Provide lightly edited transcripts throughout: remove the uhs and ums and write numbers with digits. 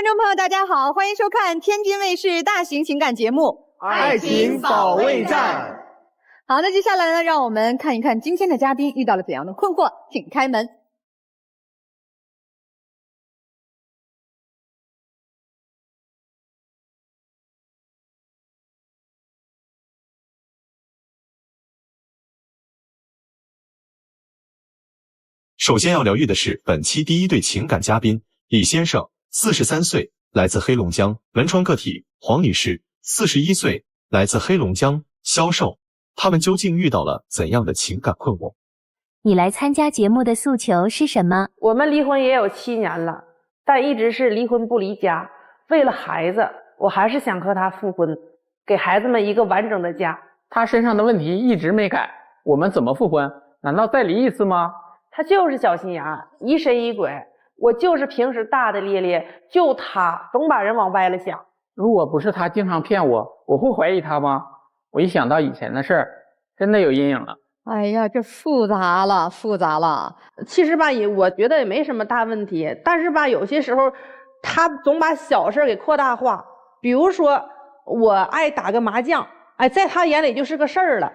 观众朋友，大家好，欢迎收看天津卫视大型情感节目《爱情保卫战》。好，那接下来呢，让我们看一看今天的嘉宾遇到了怎样的困惑，请开门。首先要疗愈的是本期第一对情感嘉宾李先生，43岁，来自黑龙江；文创个体黄女士，41岁，来自黑龙江，销售。他们究竟遇到了怎样的情感困惑？你来参加节目的诉求是什么？我们离婚也有7年了，但一直是离婚不离家。为了孩子，我还是想和他复婚，给孩子们一个完整的家。他身上的问题一直没改，我们怎么复婚？难道再离一次吗？他就是小心眼，疑神疑鬼。我就是平时大大咧咧，就他总把人往歪了想。如果不是他经常骗我，我会怀疑他吗？我一想到以前的事儿，真的有阴影了。哎呀，这复杂了。其实吧，我觉得也没什么大问题，但是吧，有些时候他总把小事给扩大化。比如说，我爱打个麻将，哎，在他眼里就是个事儿了。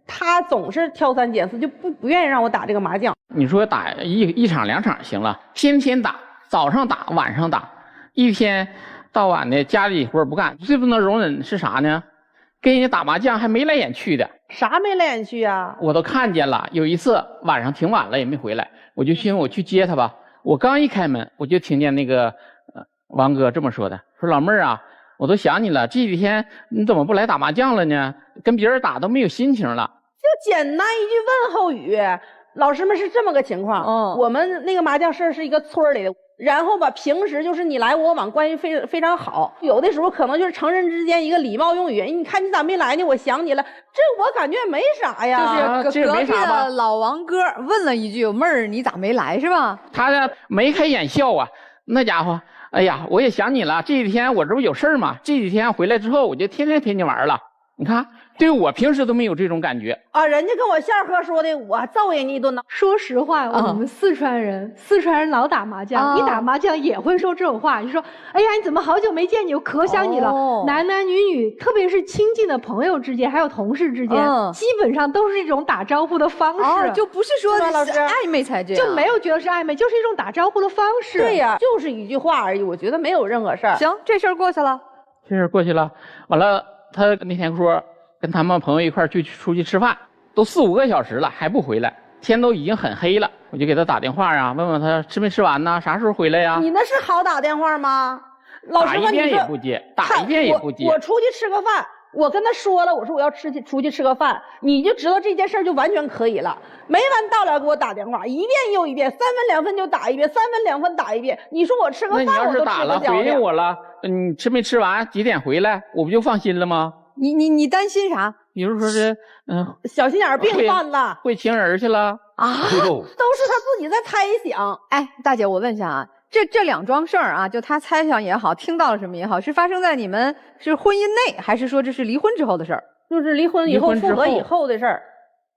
他总是挑三拣四，就不愿意让我打这个麻将。你说打一场2场行了，天天打，早上打，晚上打，一天到晚的家里活不干。最不能容忍是啥呢？跟人家打麻将还眉来眼去的。啥眉来眼去啊？我都看见了。有一次晚上挺晚了也没回来，我就寻思我去接他吧。我刚一开门，我就听见那个王哥这么说的，说老妹儿啊，我都想你了，这几天你怎么不来打麻将了呢？跟别人打都没有心情了。就简单一句问候语。老师们是这么个情况，我们那个麻将社是一个村里的，然后吧，平时就是你来我往，关系非常好。有的时候可能就是成人之间一个礼貌用语，你看你咋没来呢？我想你了，这我感觉没啥呀。就是隔壁的老王哥问了一句：“妹儿，你咋没来是吧？”他的眉开眼笑啊，那家伙，哎呀，我也想你了。这几天我这不有事吗？这几天回来之后，我就天天陪你玩了。你看，对我平时都没有这种感觉啊！人家跟我下课说的，我揍人家一顿呢。说实话，我们四川人老打麻将，一打麻将也会说这种话，就说：“哎呀，你怎么好久没见你，我可想你了。”男男女女，特别是亲近的朋友之间，还有同事之间，基本上都是一种打招呼的方式，就不是说老师暧昧才这样，就没有觉得是暧昧，就是一种打招呼的方式。对呀，就是一句话而已，我觉得没有任何事儿。行，这事儿过去了。这事儿过去了，完了，他那天说跟他们朋友一块儿出去吃饭，都4、5个小时了还不回来，天都已经很黑了，我就给他打电话啊，问问他吃没吃完呢，啥时候回来呀？你那是好打电话吗？老师打一遍也不接，打一遍也不接。我出去吃个饭，我跟他说了，我说我要出去吃个饭，你就知道这件事就完全可以了。没完到了给我打电话，一遍又一遍，3分2分就打一遍，3分2分打一遍。你说我吃个饭我都吃不消。那你要是打了回应我了，你吃没吃完，几点回来，我不就放心了吗？你担心啥？比如说是小心眼病犯了，会情人去了啊，都是他自己在猜想。哎，大姐，我问一下啊，这两桩事儿啊，就他猜想也好，听到了什么也好，是发生在你们是婚姻内，还是说这是离婚之后的事儿？就是离婚以后复合以后的事儿。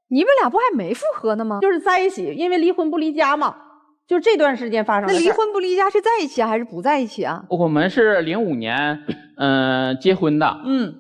你们俩不还没复合呢吗？就是在一起，因为离婚不离家嘛。就这段时间发生的事。那离婚不离家是在一起还是不在一起啊？我们是05年结婚的，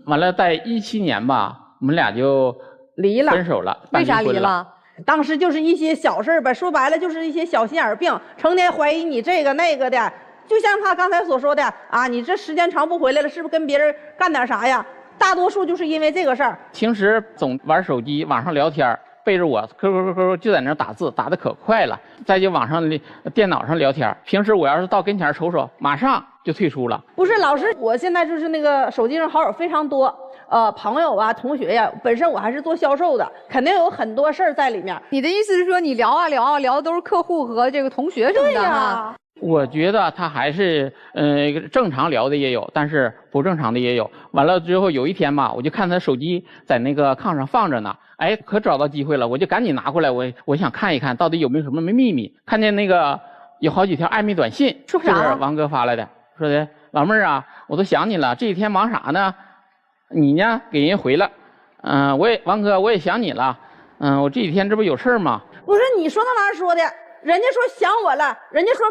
完了在17年吧，我们俩就离了，分手了。为啥离了？当时就是一些小事呗，说白了就是一些小心眼病，成天怀疑你这个那个的。就像他刚才所说的啊，你这时间长不回来了，是不是跟别人干点啥呀？大多数就是因为这个事儿。平时总玩手机，网上聊天，背着我，QQ就在那打字，打得可快了。再就网上电脑上聊天，平时我要是到跟前瞅瞅，马上就退出了。不是老师，我现在就是那个手机上好友非常多，朋友啊、同学呀，本身我还是做销售的，肯定有很多事儿在里面。你的意思是说，你聊啊聊啊聊的都是客户和这个同学什么的？对呀。我觉得他还是正常聊的也有，但是不正常的也有。完了之后有一天吧，我就看他手机在那个炕上放着呢，哎，可找到机会了，我就赶紧拿过来，我想看一看到底有没有什么秘密。看见那个有好几条暧昧短信，说啥？是王哥发来的，说的老妹儿啊，我都想你了，这几天忙啥呢？你呢给人回了，王哥我也想你了，我这几天这不有事吗？不是你说那玩意儿说的，人家说想我了，人家说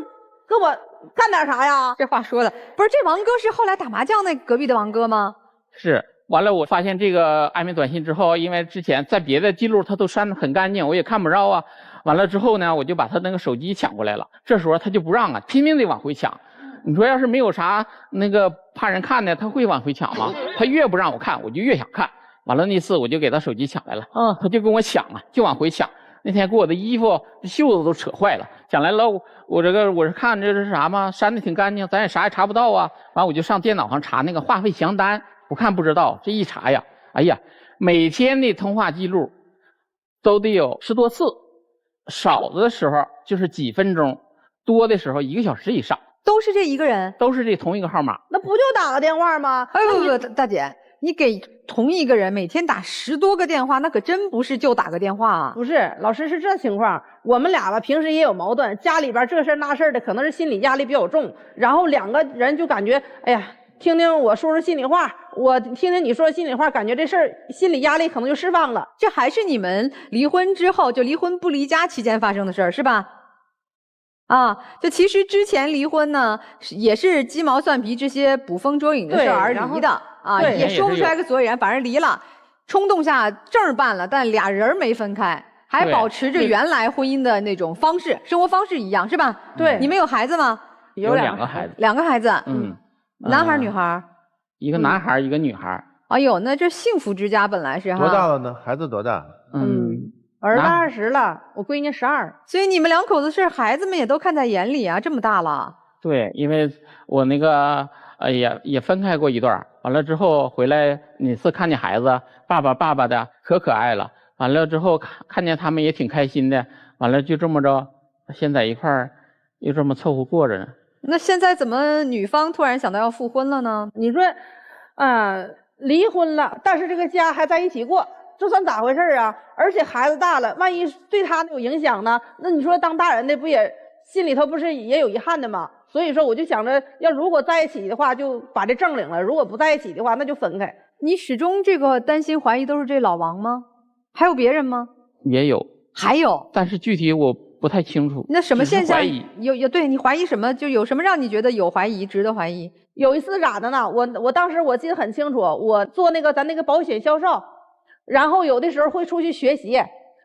跟我干点啥呀？这话说的不是，这王哥是后来打麻将那隔壁的王哥吗？是。完了，我发现这个暧昧短信之后，因为之前在别的记录他都删得很干净，我也看不着啊。完了之后呢，我就把他那个手机抢过来了。这时候他就不让啊，拼命得往回抢。你说要是没有啥那个怕人看的，他会往回抢吗？他越不让我看，我就越想看。完了那次我就给他手机抢来了，他就跟我抢啊，就往回抢。那天给我的衣服袖子都扯坏了，抢来了我是看这是啥吗？删的挺干净，咱也啥也查不到啊。完我就上电脑上查那个话费详单。不看不知道，这一查呀，哎呀，每天的通话记录都得有10多次，少的时候就是几分钟，多的时候1个小时以上。都是这一个人，都是这同一个号码。那不就打个电话吗？哎不，大姐，你给同一个人每天打10多个电话，那可真不是就打个电话啊。不是，老师是这情况，我们俩吧平时也有矛盾，家里边这事儿那事儿的，可能是心理压力比较重，然后2个人就感觉，哎呀。听听我说说心里话，我听听你说心里话，感觉这事儿心理压力可能就释放了。这还是你们离婚之后，就离婚不离家期间发生的事儿，是吧？啊，就其实之前离婚呢，也是鸡毛蒜皮这些捕风捉影的事儿而离的啊，也说不出来个所以然，反正离了，冲动下证办了，但俩人没分开，还保持着原来婚姻的那种方式，生活方式一样，是吧？对，你们有孩子吗？有2个孩子，2个孩子，男孩女孩？一个男孩，一个女孩。哎呦，那这幸福之家本来是哈。多大了呢？孩子多大？儿子20了，我闺女12。所以你们2口子事，孩子们也都看在眼里啊，这么大了。对，因为我那个也分开过一段，完了之后回来哪次看见孩子爸爸的可爱了，完了之后看见他们也挺开心的，完了就这么着，现在一块儿又这么凑合过着呢。那现在怎么女方突然想到要复婚了呢？你说，离婚了，但是这个家还在一起过，这算咋回事啊？而且孩子大了，万一对他有影响呢？那你说当大人的不也心里头不是也有遗憾的吗？所以说我就想着，要如果在一起的话，就把这证领了；如果不在一起的话，那就分开。你始终这个担心怀疑都是这老王吗？还有别人吗？也有，还有，但是具体我不太清楚。那什么现象？怀疑有对你怀疑什么？就有什么让你觉得有怀疑，值得怀疑？有一次咋的呢？我当时我记得很清楚，我做咱那个保险销售，然后有的时候会出去学习，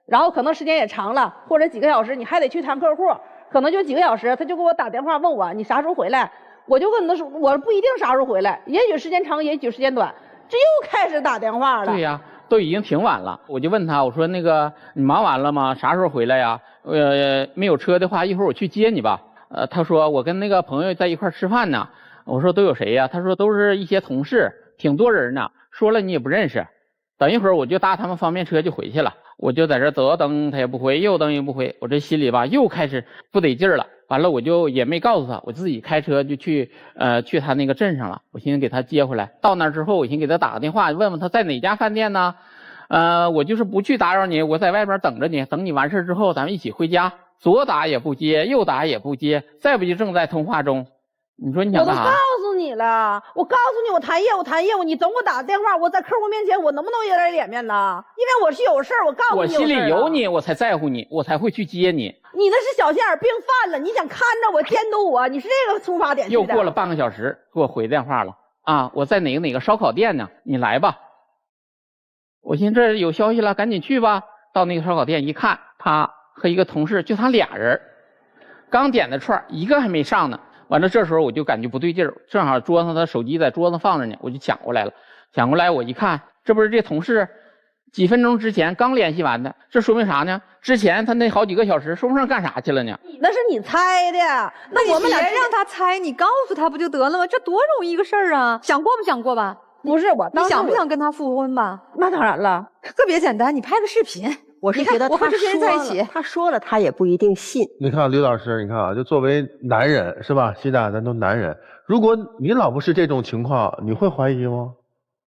然后可能时间也长了，或者几个小时，你还得去谈客户，可能就几个小时，他就给我打电话问我你啥时候回来，我就跟他说我不一定啥时候回来，也许时间长，也许时间短，这又开始打电话了。对呀。都已经挺晚了，我就问他，我说那个你忙完了吗？啥时候回来呀？没有车的话，一会儿我去接你吧。他说我跟那个朋友在一块吃饭呢。我说都有谁呀？他说都是一些同事，挺多人呢。说了你也不认识。等一会儿我就搭他们方便车就回去了。我就在这左等他也不回，右等也不回，我这心里吧又开始不得劲儿了。完了我就也没告诉他，我自己开车就去他那个镇上了。我寻思给他接回来。到那之后，我寻思给他打个电话，问问他在哪家饭店呢？我就是不去打扰你，我在外边等着你，等你完事之后咱们一起回家。左打也不接，右打也不接，再不就正在通话中。你说你想干啥？我都告诉你了，我告诉你我谈业务，你总给我打个电话，我在客户面前我能不能有点脸面呢？因为我是有事儿，我告诉你我心里有你，我才在乎你，我才会去接你。你那是小心眼病犯了，你想看着我监督我，你是这个出发点去的。又过了半个小时，给我回电话了啊！我在哪个烧烤店呢？你来吧。我寻思这有消息了，赶紧去吧。到那个烧烤店一看，他和一个同事就他俩人，刚点的串，一个还没上呢。完了，这时候我就感觉不对劲儿，正好桌上他手机在桌子放着呢，我就抢过来了。抢过来我一看，这不是这同事几分钟之前刚联系完的，这说明啥呢？之前他那好几个小时说不上干啥去了呢？那是你猜的，那我们俩别让他猜，你告诉他不就得了吗？这多容易一个事儿啊！想过没想过吧？不是我，你想不想跟他复婚吧？那当然了，特别简单，你拍个视频。我是觉得我和这些人在一起，他说了，他也不一定信。你看刘老师，你看啊，就作为男人是吧？西大咱都男人，如果你老婆是这种情况，你会怀疑吗？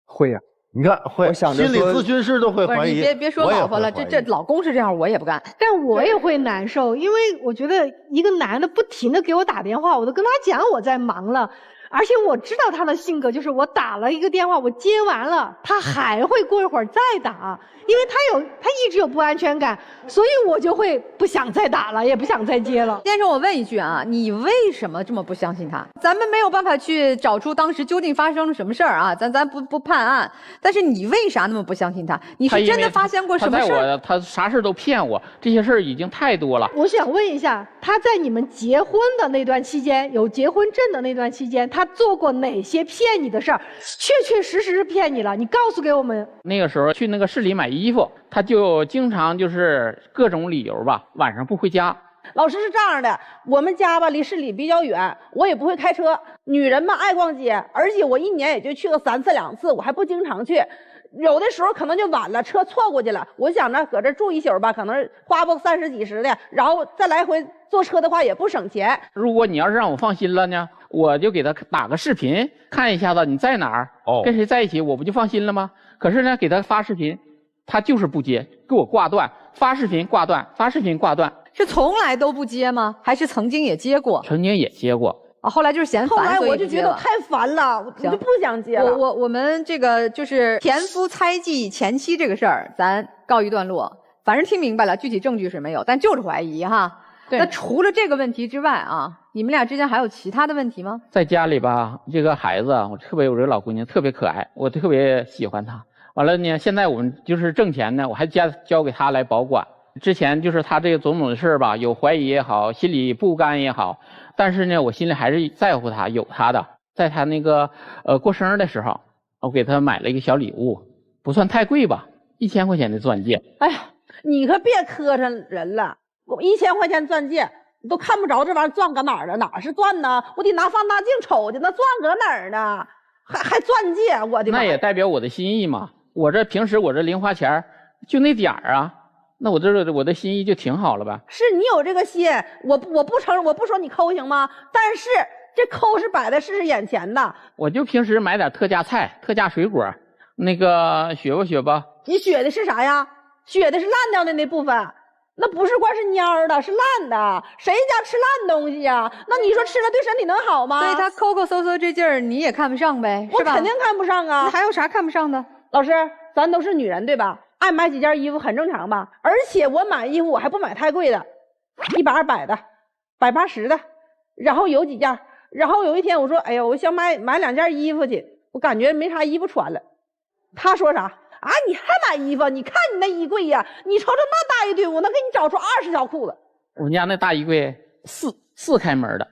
会呀。你看会，心理咨询师都会怀疑。你别说老婆了，这老公是这样，我也不干。但我也会难受，因为我觉得一个男的不停的给我打电话，我都跟他讲我在忙了，而且我知道他的性格，就是我打了一个电话，我接完了，他还会过一会儿再打，因为他一直有不安全感，所以我就会不想再打了，也不想再接了。先生，我问一句啊，你为什么这么不相信他？咱们没有办法去找出当时究竟发生了什么事儿啊，咱不判案，但是你为啥那么不相信他？你是真的发现过什么事儿？他啥事都骗我，这些事儿已经太多了。我想问一下，他在你们结婚的那段期间，有结婚证的那段期间，他做过哪些骗你的事儿？确确实实骗你了，你告诉给我们。那个时候去那个市里买衣服，他就经常就是各种理由吧，晚上不回家。老师是这样的，我们家吧离市里比较远，我也不会开车。女人嘛爱逛街，而且我一年也就去个3次2次，我还不经常去。有的时候可能就晚了，车错过去了，我想着搁这住一宿吧，可能花不30几十的，然后再来回坐车的话也不省钱。如果你要是让我放心了呢，我就给他打个视频，看一下子你在哪儿，跟谁在一起，我不就放心了吗？可是呢，给他发视频，他就是不接，给我挂断，发视频挂断，发视频挂断。是从来都不接吗？还是曾经也接过？曾经也接过。后来就是嫌烦，后来我就觉得太烦了，我就不想接了。我们这个就是田夫猜忌前妻这个事儿，咱告一段落。反正听明白了，具体证据是没有，但就是怀疑哈。对。那除了这个问题之外啊，你们俩之间还有其他的问题吗？在家里吧，这个孩子啊，我这个老姑娘特别可爱，我特别喜欢她。完了呢，现在我们就是挣钱呢，我还交给她来保管。之前就是她这个种种的事儿吧，有怀疑也好，心里不甘也好，但是呢，我心里还是在乎她，有她的。在她那个过生日的时候，我给她买了一个小礼物，不算太贵吧，1000块钱的钻戒。哎呀，你可别磕碜人了，我1000块钱钻戒你都看不着这玩意儿钻搁哪儿了，哪是钻呢？我得拿放大镜瞅去，那钻搁哪儿呢？还钻戒，我的妈！那也代表我的心意嘛。我这平时我这零花钱就那点儿啊。那我的心意就挺好了吧？是你有这个心，我不承认，我不说你抠行吗？但是这抠是摆在事实眼前的。我就平时买点特价菜、特价水果，那个学吧。你学的是啥呀？学的是烂掉的那部分，那不是光是蔫儿的，是烂的。谁家吃烂东西呀？那你说吃了对身体能好吗？所以他抠抠搜搜这劲儿，你也看不上呗？我肯定看不上啊。那还有啥看不上的？老师，咱都是女人对吧？爱买几件衣服很正常吧，而且我买衣服我还不买太贵的，100、200的，180的，然后有几件，然后有一天我说，哎呀，我想买2件衣服去，我感觉没啥衣服穿了。他说啥啊？你还买衣服？你看你那衣柜呀，你瞅瞅那大一堆，我能给你找出20条裤子。我们家那大衣柜四开门的，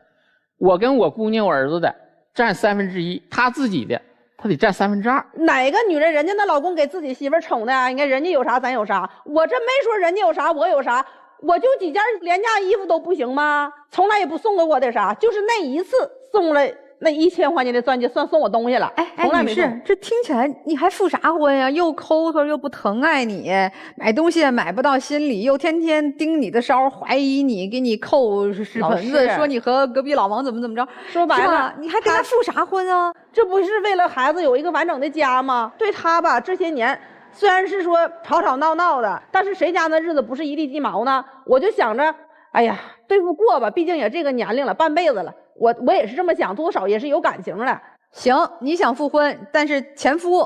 我跟我姑娘我儿子的占1/3，他自己的。他得占2/3。哪个女人人家那老公给自己媳妇宠的啊？你看人家有啥咱有啥，我这没说人家有啥我有啥，我就几件廉价衣服都不行吗？从来也不送给我点啥，就是那一次送了那1000块钱的钻戒，算送我东西了。从来没送。女士，这听起来你还复啥婚呀？又抠抠又不疼爱你，买东西买不到心里，又天天盯你的梢，怀疑你，给你扣屎盆子，说你和隔壁老王怎么着。说白了，你还跟他复啥婚啊？这不是为了孩子有一个完整的家吗？对他吧，这些年虽然是说吵吵闹闹的，但是谁家那日子不是一地鸡毛呢？我就想着，哎呀，对付过吧，毕竟也这个年龄了，半辈子了。我也是这么想，多少也是有感情的。行，你想复婚，但是前夫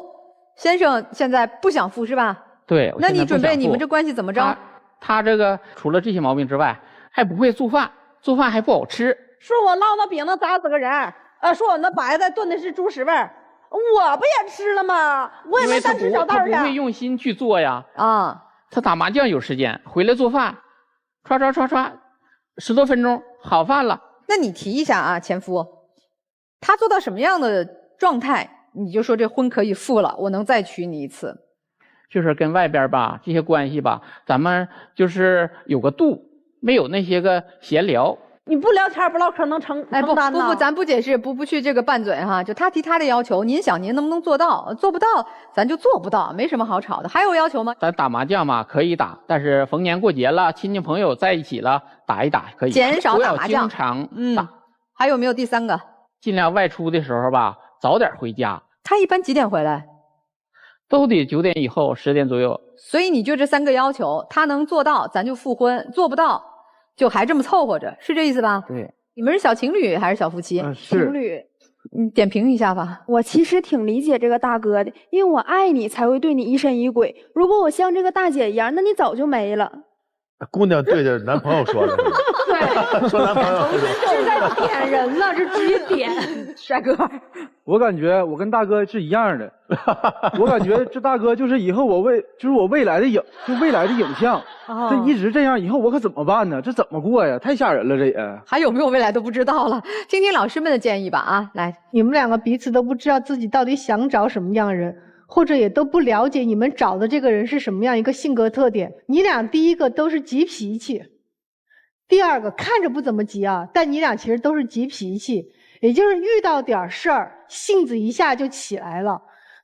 先生现在不想复是吧？对。那你准备你们这关系怎么着？他这个除了这些毛病之外，还不会做饭，做饭还不好吃。说我烙那饼能砸死个人，说我那白菜炖的是猪屎味儿，我不也吃了吗？我也没单吃小道去。他不会用心去做呀。啊，他打麻将有时间，回来做饭，唰10多分钟好饭了。那你提一下啊，前夫，他做到什么样的状态，你就说这婚可以复了，我能再娶你一次。就是跟外边吧这些关系吧，咱们就是有个度，没有那些个闲聊。你不聊天不唠嗑能成单不，咱不解释，不去这个拌嘴哈。就他提他的要求，您想您能不能做到？做不到，咱就做不到，没什么好吵的。还有要求吗？咱打麻将嘛可以打，但是逢年过节了，亲戚朋友在一起了，打一打可以，减少打麻将，经常打。还有没有第3个？尽量外出的时候吧，早点回家。他一般几点回来？都得9点以后，10点左右。所以你就这3个要求，他能做到，咱就复婚；做不到，就还这么凑合着，是这意思吧？对。你们是小情侣还是小夫妻？情侣。你点评一下吧。我其实挺理解这个大哥的，因为我爱你才会对你疑神疑鬼。如果我像这个大姐一样，那你早就没了。姑娘对着男朋友说的，对，说男朋友是在点人了，这直接点。帅哥，我感觉我跟大哥是一样的，我感觉这大哥就是以后我未来的影像，这一直这样，以后我可怎么办呢？这怎么过呀？太吓人了，这也还有没有未来都不知道了。听听老师们的建议吧啊，来，你们两个彼此都不知道自己到底想找什么样的人。或者也都不了解你们找的这个人是什么样一个性格特点。你俩第一个都是急脾气，第二个看着不怎么急啊，但你俩其实都是急脾气，也就是遇到点事儿性子一下就起来了。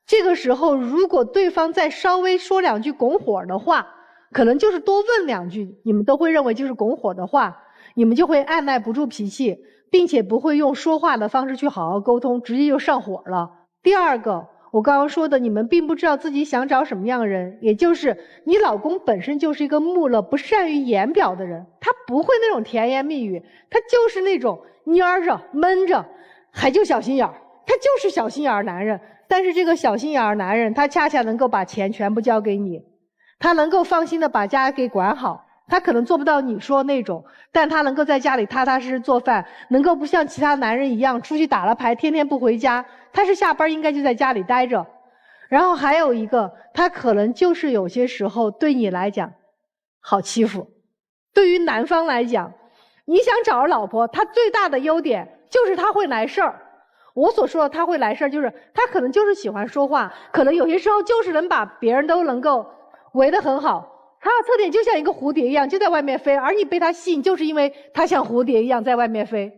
这个时候如果对方再稍微说两句拱火的话，可能就是多问两句，你们都会认为就是拱火的话，你们就会按耐不住脾气，并且不会用说话的方式去好好沟通，直接就上火了。第二个，我刚刚说的，你们并不知道自己想找什么样的人，也就是你老公本身就是一个木讷不善于言表的人，他不会那种甜言蜜语，他就是那种蔫着闷着还就小心眼儿，他就是小心眼儿男人。但是这个小心眼儿男人，他恰恰能够把钱全部交给你，他能够放心的把家给管好，他可能做不到你说那种，但他能够在家里踏踏实实做饭，能够不像其他男人一样出去打了牌天天不回家，他是下班应该就在家里待着。然后还有一个，他可能就是有些时候对你来讲好欺负。对于男方来讲，你想找着老婆，他最大的优点就是他会来事儿。我所说的他会来事儿，就是他可能就是喜欢说话，可能有些时候就是能把别人都能够围得很好。他的特点就像一个蝴蝶一样，就在外面飞，而你被他吸引，就是因为他像蝴蝶一样在外面飞。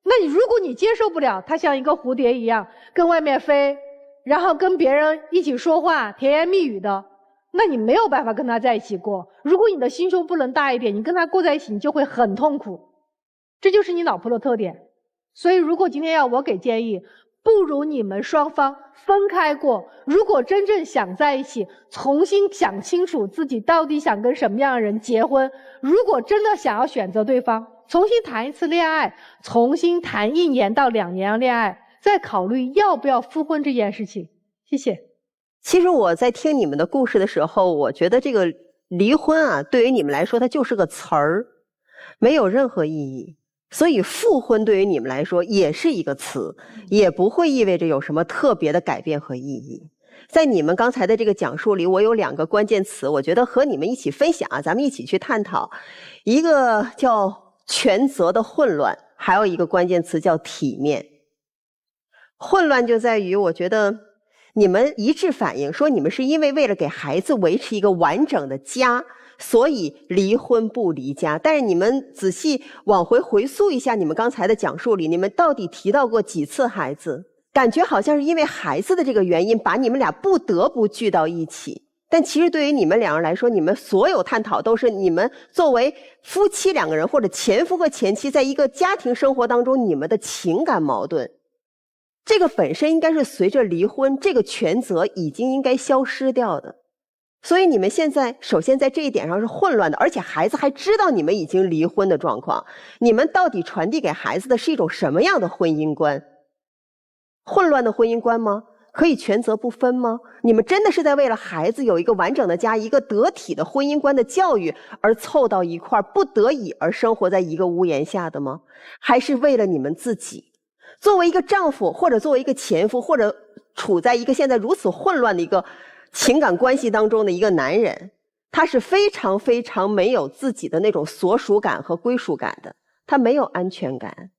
那如果你接受不了他像一个蝴蝶一样跟外面飞，然后跟别人一起说话甜言蜜语的，那你没有办法跟他在一起过。如果你的心胸不能大一点，你跟他过在一起你就会很痛苦。这就是你老婆的特点。所以如果今天要我给建议，不如你们双方分开过，如果真正想在一起，重新想清楚自己到底想跟什么样的人结婚。如果真的想要选择对方，重新谈一次恋爱，重新谈1年到2年的恋爱，再考虑要不要复婚这件事情。谢谢。其实我在听你们的故事的时候，我觉得这个离婚啊，对于你们来说它就是个词儿，没有任何意义。所以复婚对于你们来说也是一个词，也不会意味着有什么特别的改变和意义。在你们刚才的这个讲述里，我有2个关键词，我觉得和你们一起分享，咱们一起去探讨。一个叫权责的混乱，还有一个关键词叫体面。混乱就在于，我觉得你们一致反映说，你们是因为了给孩子维持一个完整的家，所以离婚不离家。但是你们仔细往回溯一下你们刚才的讲述里，你们到底提到过几次孩子？感觉好像是因为孩子的这个原因把你们俩不得不聚到一起。但其实对于你们2人来说，你们所有探讨都是你们作为夫妻2个人，或者前夫和前妻在一个家庭生活当中你们的情感矛盾。这个本身应该是随着离婚这个权责已经应该消失掉的。所以你们现在首先在这一点上是混乱的，而且孩子还知道你们已经离婚的状况。你们到底传递给孩子的是一种什么样的婚姻观？混乱的婚姻观吗？可以权责不分吗？你们真的是在为了孩子有一个完整的家，一个得体的婚姻观的教育而凑到一块儿，不得已而生活在一个屋檐下的吗？还是为了你们自己？作为一个丈夫，或者作为一个前夫，或者处在一个现在如此混乱的一个情感关系当中的一个男人，他是非常非常没有自己的那种所属感和归属感的，他没有安全感。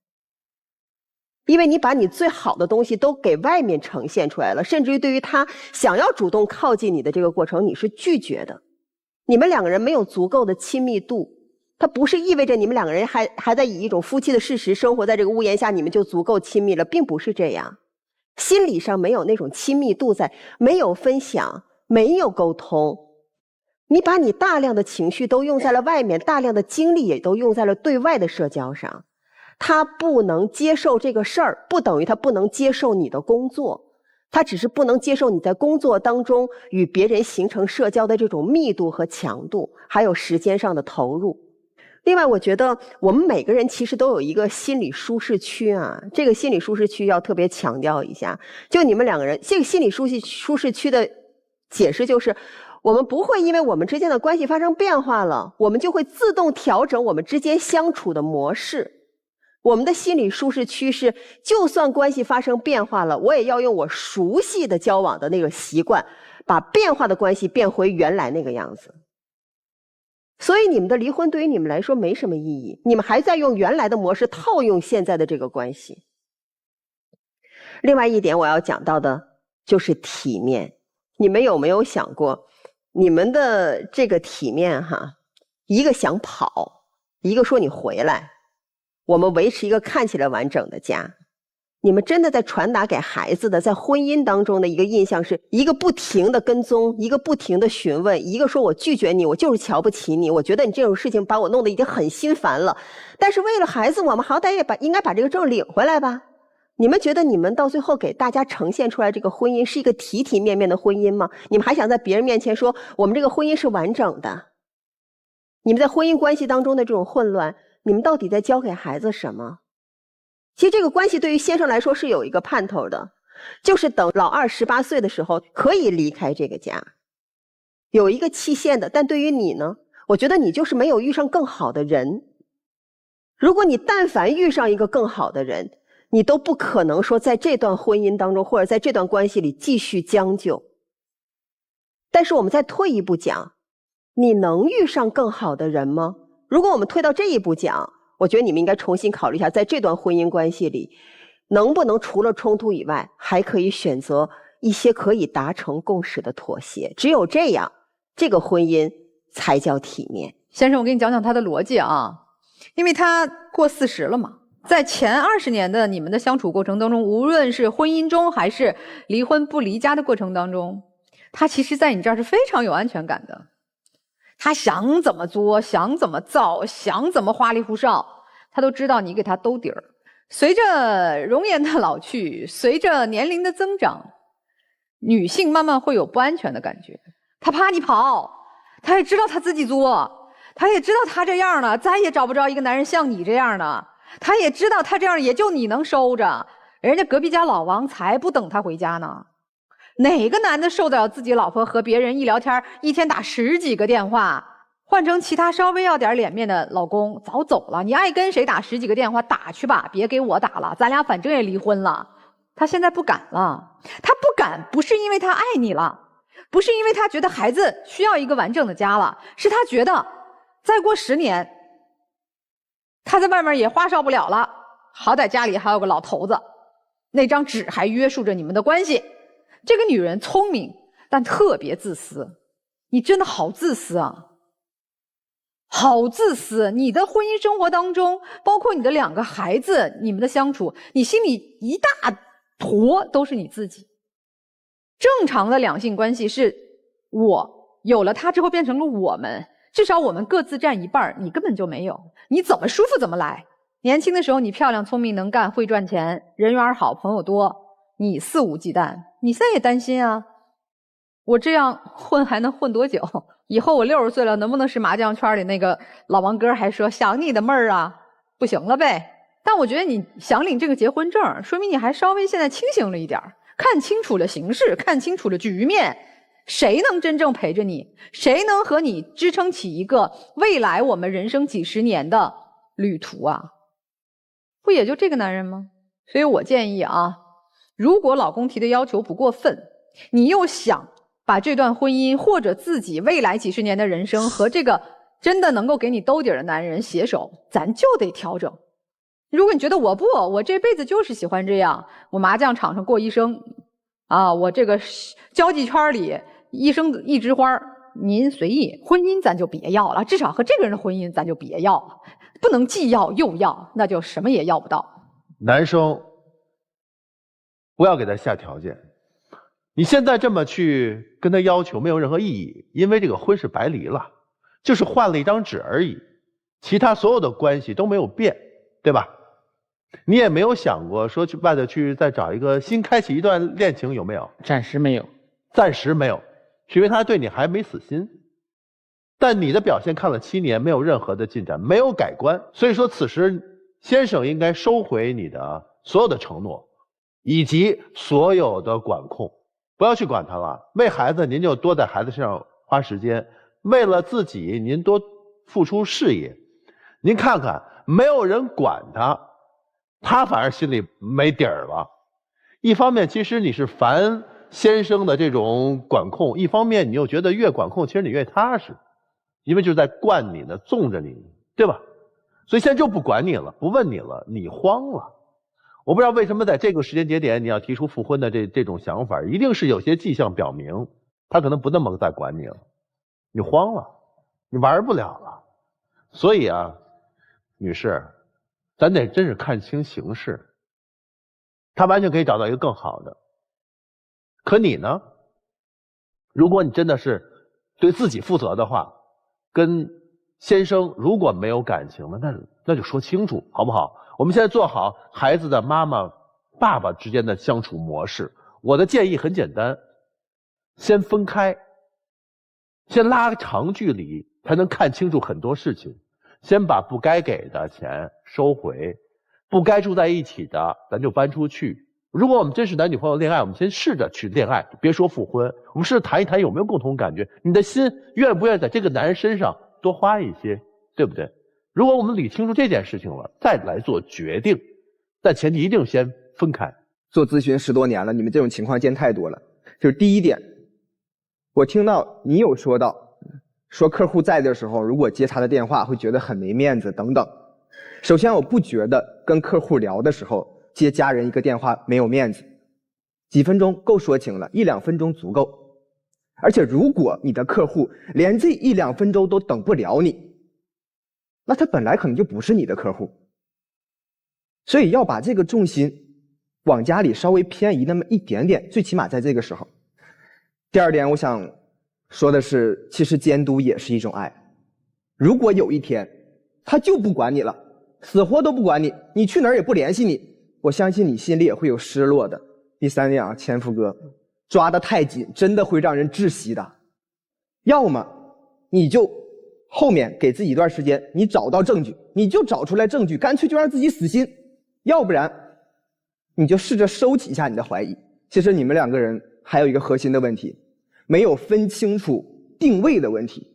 因为你把你最好的东西都给外面呈现出来了，甚至于对于他想要主动靠近你的这个过程，你是拒绝的。你们2个人没有足够的亲密度，它不是意味着你们2个人还在以一种夫妻的事实生活在这个屋檐下，你们就足够亲密了，并不是这样。心理上没有那种亲密度在，没有分享，没有沟通。你把你大量的情绪都用在了外面，大量的精力也都用在了对外的社交上。他不能接受这个事儿，不等于他不能接受你的工作，他只是不能接受你在工作当中与别人形成社交的这种密度和强度，还有时间上的投入。另外，我觉得我们每个人其实都有一个心理舒适区啊，这个心理舒适区要特别强调一下。就你们两个人，这个心理舒适区的解释就是，我们不会因为我们之间的关系发生变化了，我们就会自动调整我们之间相处的模式。我们的心理舒适区是，就算关系发生变化了，我也要用我熟悉的交往的那个习惯，把变化的关系变回原来那个样子。所以你们的离婚对于你们来说没什么意义，你们还在用原来的模式套用现在的这个关系。另外一点我要讲到的就是体面。你们有没有想过，你们的这个体面一个想跑，一个说你回来，我们维持一个看起来完整的家。你们真的在传达给孩子的，在婚姻当中的一个印象是，一个不停的跟踪，一个不停的询问，一个说我拒绝你，我就是瞧不起你，我觉得你这种事情把我弄得已经很心烦了，但是为了孩子，我们好歹也应该把这个证领回来吧。你们觉得你们到最后给大家呈现出来这个婚姻是一个体体面面的婚姻吗？你们还想在别人面前说我们这个婚姻是完整的？你们在婚姻关系当中的这种混乱，你们到底在教给孩子什么？其实这个关系对于先生来说是有一个盼头的，就是等老二18岁的时候可以离开这个家，有一个期限的。但对于你呢，我觉得你就是没有遇上更好的人。如果你但凡遇上一个更好的人，你都不可能说在这段婚姻当中或者在这段关系里继续将就。但是我们再退一步讲，你能遇上更好的人吗？如果我们退到这一步讲，我觉得你们应该重新考虑一下，在这段婚姻关系里，能不能除了冲突以外，还可以选择一些可以达成共识的妥协。只有这样，这个婚姻才叫体面。先生，我给你讲讲他的逻辑啊，因为他过40了嘛，在前20年的你们的相处过程当中，无论是婚姻中还是离婚不离家的过程当中，他其实在你这儿是非常有安全感的。他想怎么作，想怎么造，想怎么花里胡哨，他都知道你给他兜底儿。随着容颜的老去，随着年龄的增长，女性慢慢会有不安全的感觉。她怕你跑，她也知道她自己作，她也知道她这样了再也找不着一个男人像你这样的，她也知道她这样也就你能收着，人家隔壁家老王才不等她回家呢。哪个男的受得了自己老婆和别人一聊天一天打10几个电话？换成其他稍微要点脸面的老公早走了，你爱跟谁打10几个电话打去吧，别给我打了，咱俩反正也离婚了。他现在不敢了，他不敢不是因为他爱你了，不是因为他觉得孩子需要一个完整的家了，是他觉得再过10年他在外面也花哨不了了，好歹家里还有个老头子，那张纸还约束着你们的关系。这个女人聪明，但特别自私。你真的好自私啊，好自私。你的婚姻生活当中，包括你的2个孩子，你们的相处，你心里一大坨都是你自己。正常的两性关系是我有了他之后变成了我们，至少我们各自占一半，你根本就没有，你怎么舒服怎么来。年轻的时候你漂亮聪明能干会赚钱，人缘好朋友多，你肆无忌惮。你现在也担心啊，我这样混还能混多久？以后我60岁了，能不能是麻将圈里那个老王哥还说想你的妹儿啊？不行了呗。但我觉得你想领这个结婚证，说明你还稍微现在清醒了一点，看清楚了形势，看清楚了局面。谁能真正陪着你？谁能和你支撑起一个未来我们人生几10年的旅途啊？不也就这个男人吗？所以我建议啊，如果老公提的要求不过分，你又想把这段婚姻或者自己未来几10年的人生和这个真的能够给你兜底的男人携手，咱就得调整。如果你觉得我这辈子就是喜欢这样，我麻将场上过一生啊，我这个交际圈里一生一枝花，您随意。婚姻咱就别要了，至少和这个人的婚姻咱就别要了，不能既要又要，那就什么也要不到。男生不要给他下条件，你现在这么去跟他要求没有任何意义，因为这个婚是白离了，就是换了一张纸而已，其他所有的关系都没有变，对吧？你也没有想过说去外头去再找一个新开启一段恋情，有没有？暂时没有。暂时没有，是因为他对你还没死心。但你的表现看了7年，没有任何的进展，没有改观。所以说，此时先生应该收回你的所有的承诺，以及所有的管控，不要去管他了。为孩子，您就多在孩子身上花时间；为了自己，您多付出事业。您看看，没有人管他，他反而心里没底儿了。一方面，其实你是烦先生的这种管控；一方面，你又觉得越管控，其实你越踏实，因为就是在惯你呢，纵着你，对吧？所以现在就不管你了，不问你了，你慌了。我不知道为什么在这个时间节点你要提出复婚的这种想法，一定是有些迹象表明他可能不那么再管你了，你慌了，你玩不了了。所以啊，女士，咱得真是看清形势，他完全可以找到一个更好的。可你呢？如果你真的是对自己负责的话，跟先生如果没有感情了，那就说清楚，好不好？我们现在做好孩子的妈妈、爸爸之间的相处模式。我的建议很简单，先分开，先拉长距离，才能看清楚很多事情。先把不该给的钱收回，不该住在一起的咱就搬出去。如果我们真是男女朋友恋爱，我们先试着去恋爱，别说复婚，我们试着谈一谈有没有共同感觉，你的心愿不愿意在这个男人身上多花一些，对不对？如果我们理清楚这件事情了，再来做决定，但前提一定先分开。做咨询10多年了，你们这种情况见太多了。就是第一点，我听到你有说到，说客户在的时候，如果接他的电话会觉得很没面子等等。首先，我不觉得跟客户聊的时候接家人一个电话没有面子，几分钟够说清了，1-2分钟足够。而且如果你的客户连这1-2分钟都等不了你，那他本来可能就不是你的客户。所以要把这个重心往家里稍微偏移那么一点点，最起码在这个时候。第二点我想说的是，其实监督也是一种爱。如果有一天他就不管你了，死活都不管你，你去哪儿也不联系你，我相信你心里也会有失落的。第三点啊，前夫哥，抓得太紧真的会让人窒息的。要么你就后面给自己一段时间，你找到证据，你就找出来证据，干脆就让自己死心。要不然你就试着收起一下你的怀疑。其实你们2个人还有一个核心的问题，没有分清楚定位的问题。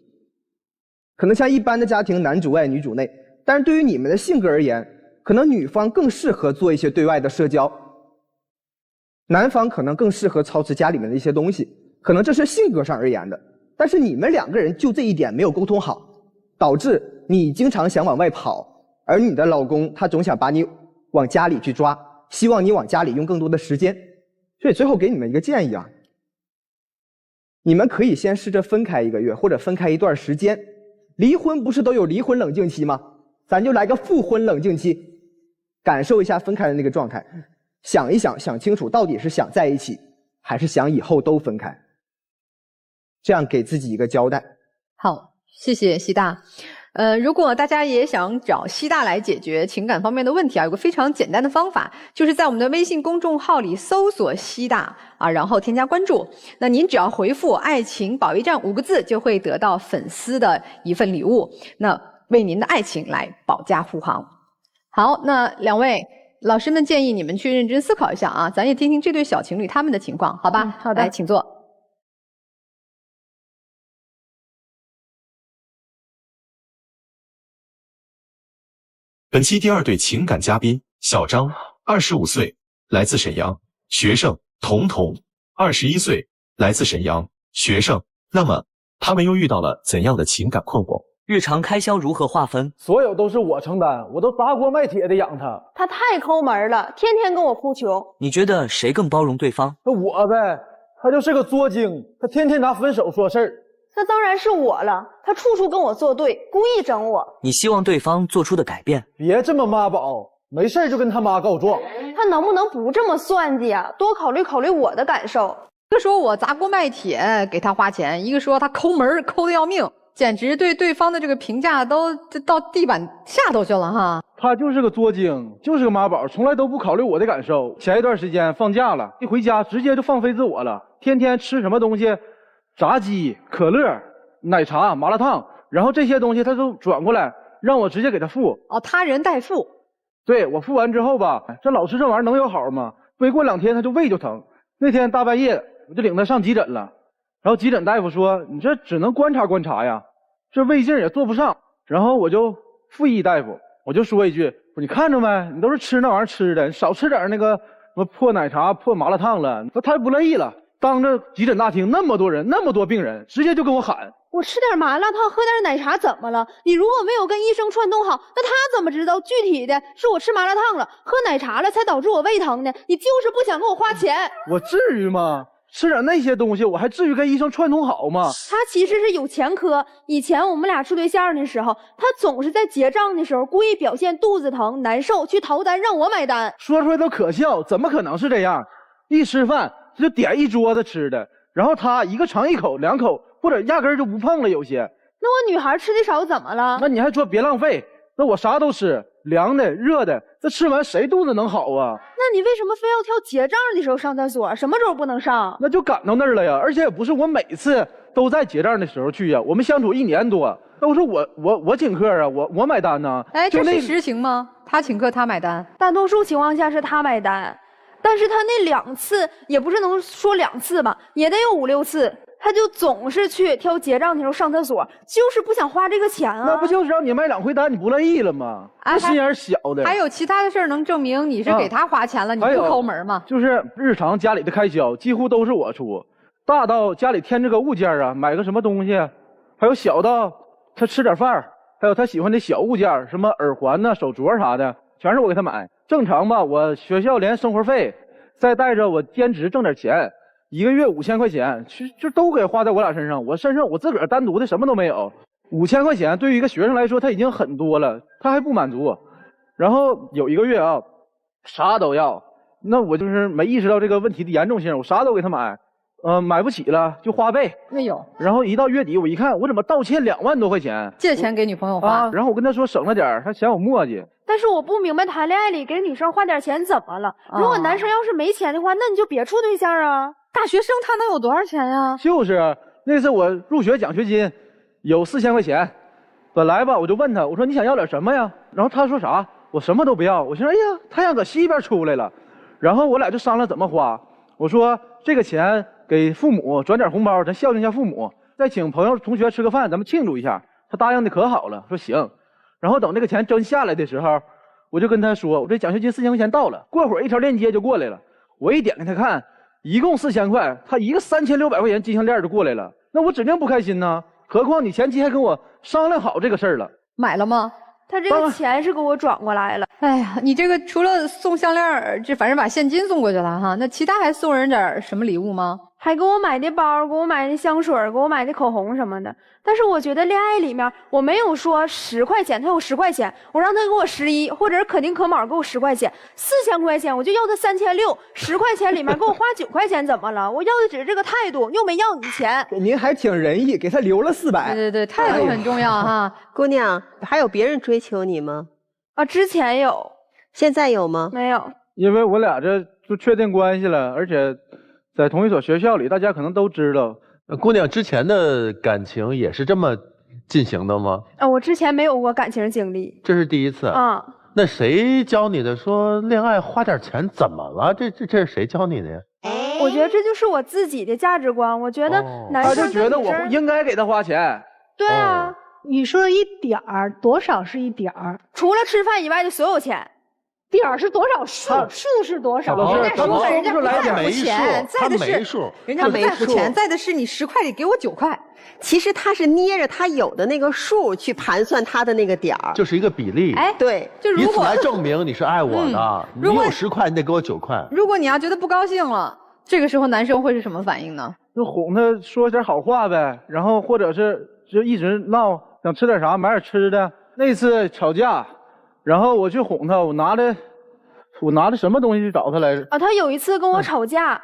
可能像一般的家庭男主外女主内，但是对于你们的性格而言，可能女方更适合做一些对外的社交，男方可能更适合操持家里面的一些东西，可能这是性格上而言的。但是你们2个人就这一点没有沟通好，导致你经常想往外跑，而你的老公他总想把你往家里去抓，希望你往家里用更多的时间。所以最后给你们一个建议啊，你们可以先试着分开1个月，或者分开一段时间。离婚不是都有离婚冷静期吗？咱就来个复婚冷静期，感受一下分开的那个状态，想一想，想清楚到底是想在一起，还是想以后都分开，这样给自己一个交代。好，谢谢西大。如果大家也想找西大来解决情感方面的问题啊，有个非常简单的方法，就是在我们的微信公众号里搜索西大啊，然后添加关注。那您只要回复爱情保卫战5个字，就会得到粉丝的一份礼物，那为您的爱情来保驾护航。好，那2位老师们建议你们去认真思考一下啊，咱也听听这对小情侣他们的情况，好吧？好的，来，请坐。本期第2对情感嘉宾小张，25岁，来自沈阳，学生；彤彤，21岁，来自沈阳，学生。那么他们又遇到了怎样的情感困惑？日常开销如何划分？所有都是我承担，我都砸锅卖铁的养他。他太抠门了，天天跟我哭穷。你觉得谁更包容对方？那我呗，他就是个作精，他天天拿分手说事儿。那当然是我了，他处处跟我作对，故意整我。你希望对方做出的改变？别这么妈宝，没事就跟他妈告状。他能不能不这么算计啊？多考虑考虑我的感受。一个说我砸锅卖铁给他花钱，一个说他抠门抠得要命，简直对对方的这个评价都到地板下头去了哈。他就是个作精，就是个妈宝，从来都不考虑我的感受。前一段时间放假了，一回家直接就放飞自我了，天天吃什么东西，炸鸡、可乐、奶茶、麻辣烫，然后这些东西他都转过来让我直接给他付。哦，他人代付。对，我付完之后吧，这老吃这玩意儿能有好吗？没过2天他就胃就疼。那天大半夜我就领他上急诊了，然后急诊大夫说你这只能观察观察呀，这胃镜也做不上。然后我就复议大夫，我就说一句，你看着没，你都是吃那玩意儿吃的，你少吃点那个什么破奶茶破麻辣烫了。他不乐意了，当着急诊大厅那么多人那么多病人，直接就跟我喊，我吃点麻辣烫喝点奶茶怎么了？你如果没有跟医生串通好，那他怎么知道具体的是我吃麻辣烫了喝奶茶了才导致我胃疼呢？你就是不想给我花钱。我至于吗？吃点那些东西我还至于跟医生串通好吗？他其实是有前科，以前我们俩处对象的时候，他总是在结账的时候故意表现肚子疼难受去逃单让我买单。说出来都可笑，怎么可能是这样？一吃饭就点一桌子吃的，然后他一个尝1口2口，或者压根就不碰了有些。那我女孩吃的少怎么了？那你还说别浪费，那我啥都吃，凉的热的，这吃完谁肚子能好啊？那你为什么非要挑结账的时候上厕所？什么时候不能上？那就赶到那儿了呀，而且也不是我每次都在结账的时候去呀，我们相处1年多，都是我请客啊，我买单呢。哎，这是实情吗？他请客他买单？大多数情况下是他买单，但是他那2次也不是能说2次吧，也得有5、6次。他就总是去挑结账的时候上厕所，就是不想花这个钱啊。那不就是让你买2回单你不乐意了吗？这心眼小的。还有其他的事儿能证明你是给他花钱了，你不抠门吗？就是日常家里的开销几乎都是我出，大到家里添这个物件啊，买个什么东西，还有小到他吃点饭，还有他喜欢的小物件，什么耳环呐、手镯啥的，全是我给他买。正常吧，我学校连生活费，再带着我兼职挣点钱。1个月5000块钱，就都给花在我俩身上。我身上我自个儿单独的什么都没有，5000块钱对于一个学生来说他已经很多了，他还不满足。然后有1个月啊，啥都要，那我就是没意识到这个问题的严重性，我啥都给他买，买不起了就花呗。哎呦，然后一到月底我一看，我怎么倒欠2万多块钱？借钱给女朋友花啊？然后我跟他说省了点，他嫌我磨叽。但是我不明白谈恋爱里给女生花点钱怎么了？如果男生要是没钱的话，那你就别处对象啊。大学生他能有多少钱呀？就是那次我入学奖学金有4000块钱，本来吧我就问他，我说你想要点什么呀？然后他说啥？我什么都不要。我寻思哎呀，太阳搁西边出来了。然后我俩就商量怎么花。我说这个钱给父母转点红包，咱孝敬一下父母，再请朋友同学吃个饭，咱们庆祝一下。他答应的可好了，说行。然后等那个钱真下来的时候，我就跟他说，我这奖学金4000块钱到了，过会儿一条链接就过来了。我一点给他看，一共4000块，他一个3600块钱金项链就过来了，那我指定不开心呢。何况你前期还跟我商量好这个事儿了，买了吗？他这个钱是给我转过来了。哎呀，你这个除了送项链，这反正把现金送过去了哈，那其他还送人点什么礼物吗？还给我买的包，给我买的香水，给我买的口红什么的。但是我觉得恋爱里面我没有说10块钱，他有10块钱，我让他给我11，或者是可丁可卯给我10块钱，4000块钱我就要他3600，10块钱里面给我花9块钱怎么了？我要的只是这个态度，又没要你钱。您还挺仁义，给他留了400。对对对，态度很重要哈。姑娘，还有别人追求你吗？啊，之前有，现在有吗？没有。因为我俩这就确定关系了，而且在同一所学校里，大家可能都知道。姑娘之前的感情也是这么进行的吗？我之前没有过感情经历，这是第一次啊。那谁教你的？说恋爱花点钱怎么了？这是谁教你的呀？我觉得这就是我自己的价值观。我觉得男生他就觉得我应该给他花钱。对啊，你说一点儿，多少是一点儿？除了吃饭以外的所有钱。点儿是多少数？数是多少？人家说人家不在乎没钱，在的是人家不在乎钱，在的是你10块里给我9块。其实他是捏着他有的那个数去盘算他的那个点儿，就是一个比例。哎，对，就如果以此来证明你是爱我的。你有10块，你得给我9块。如果你要觉得不高兴了，这个时候男生会是什么反应呢？就哄他说点好话呗，然后或者是就一直闹，想吃点啥，买点吃的。那次吵架。然后我去哄他，我拿的什么东西去找他来着？啊，他有一次跟我吵架，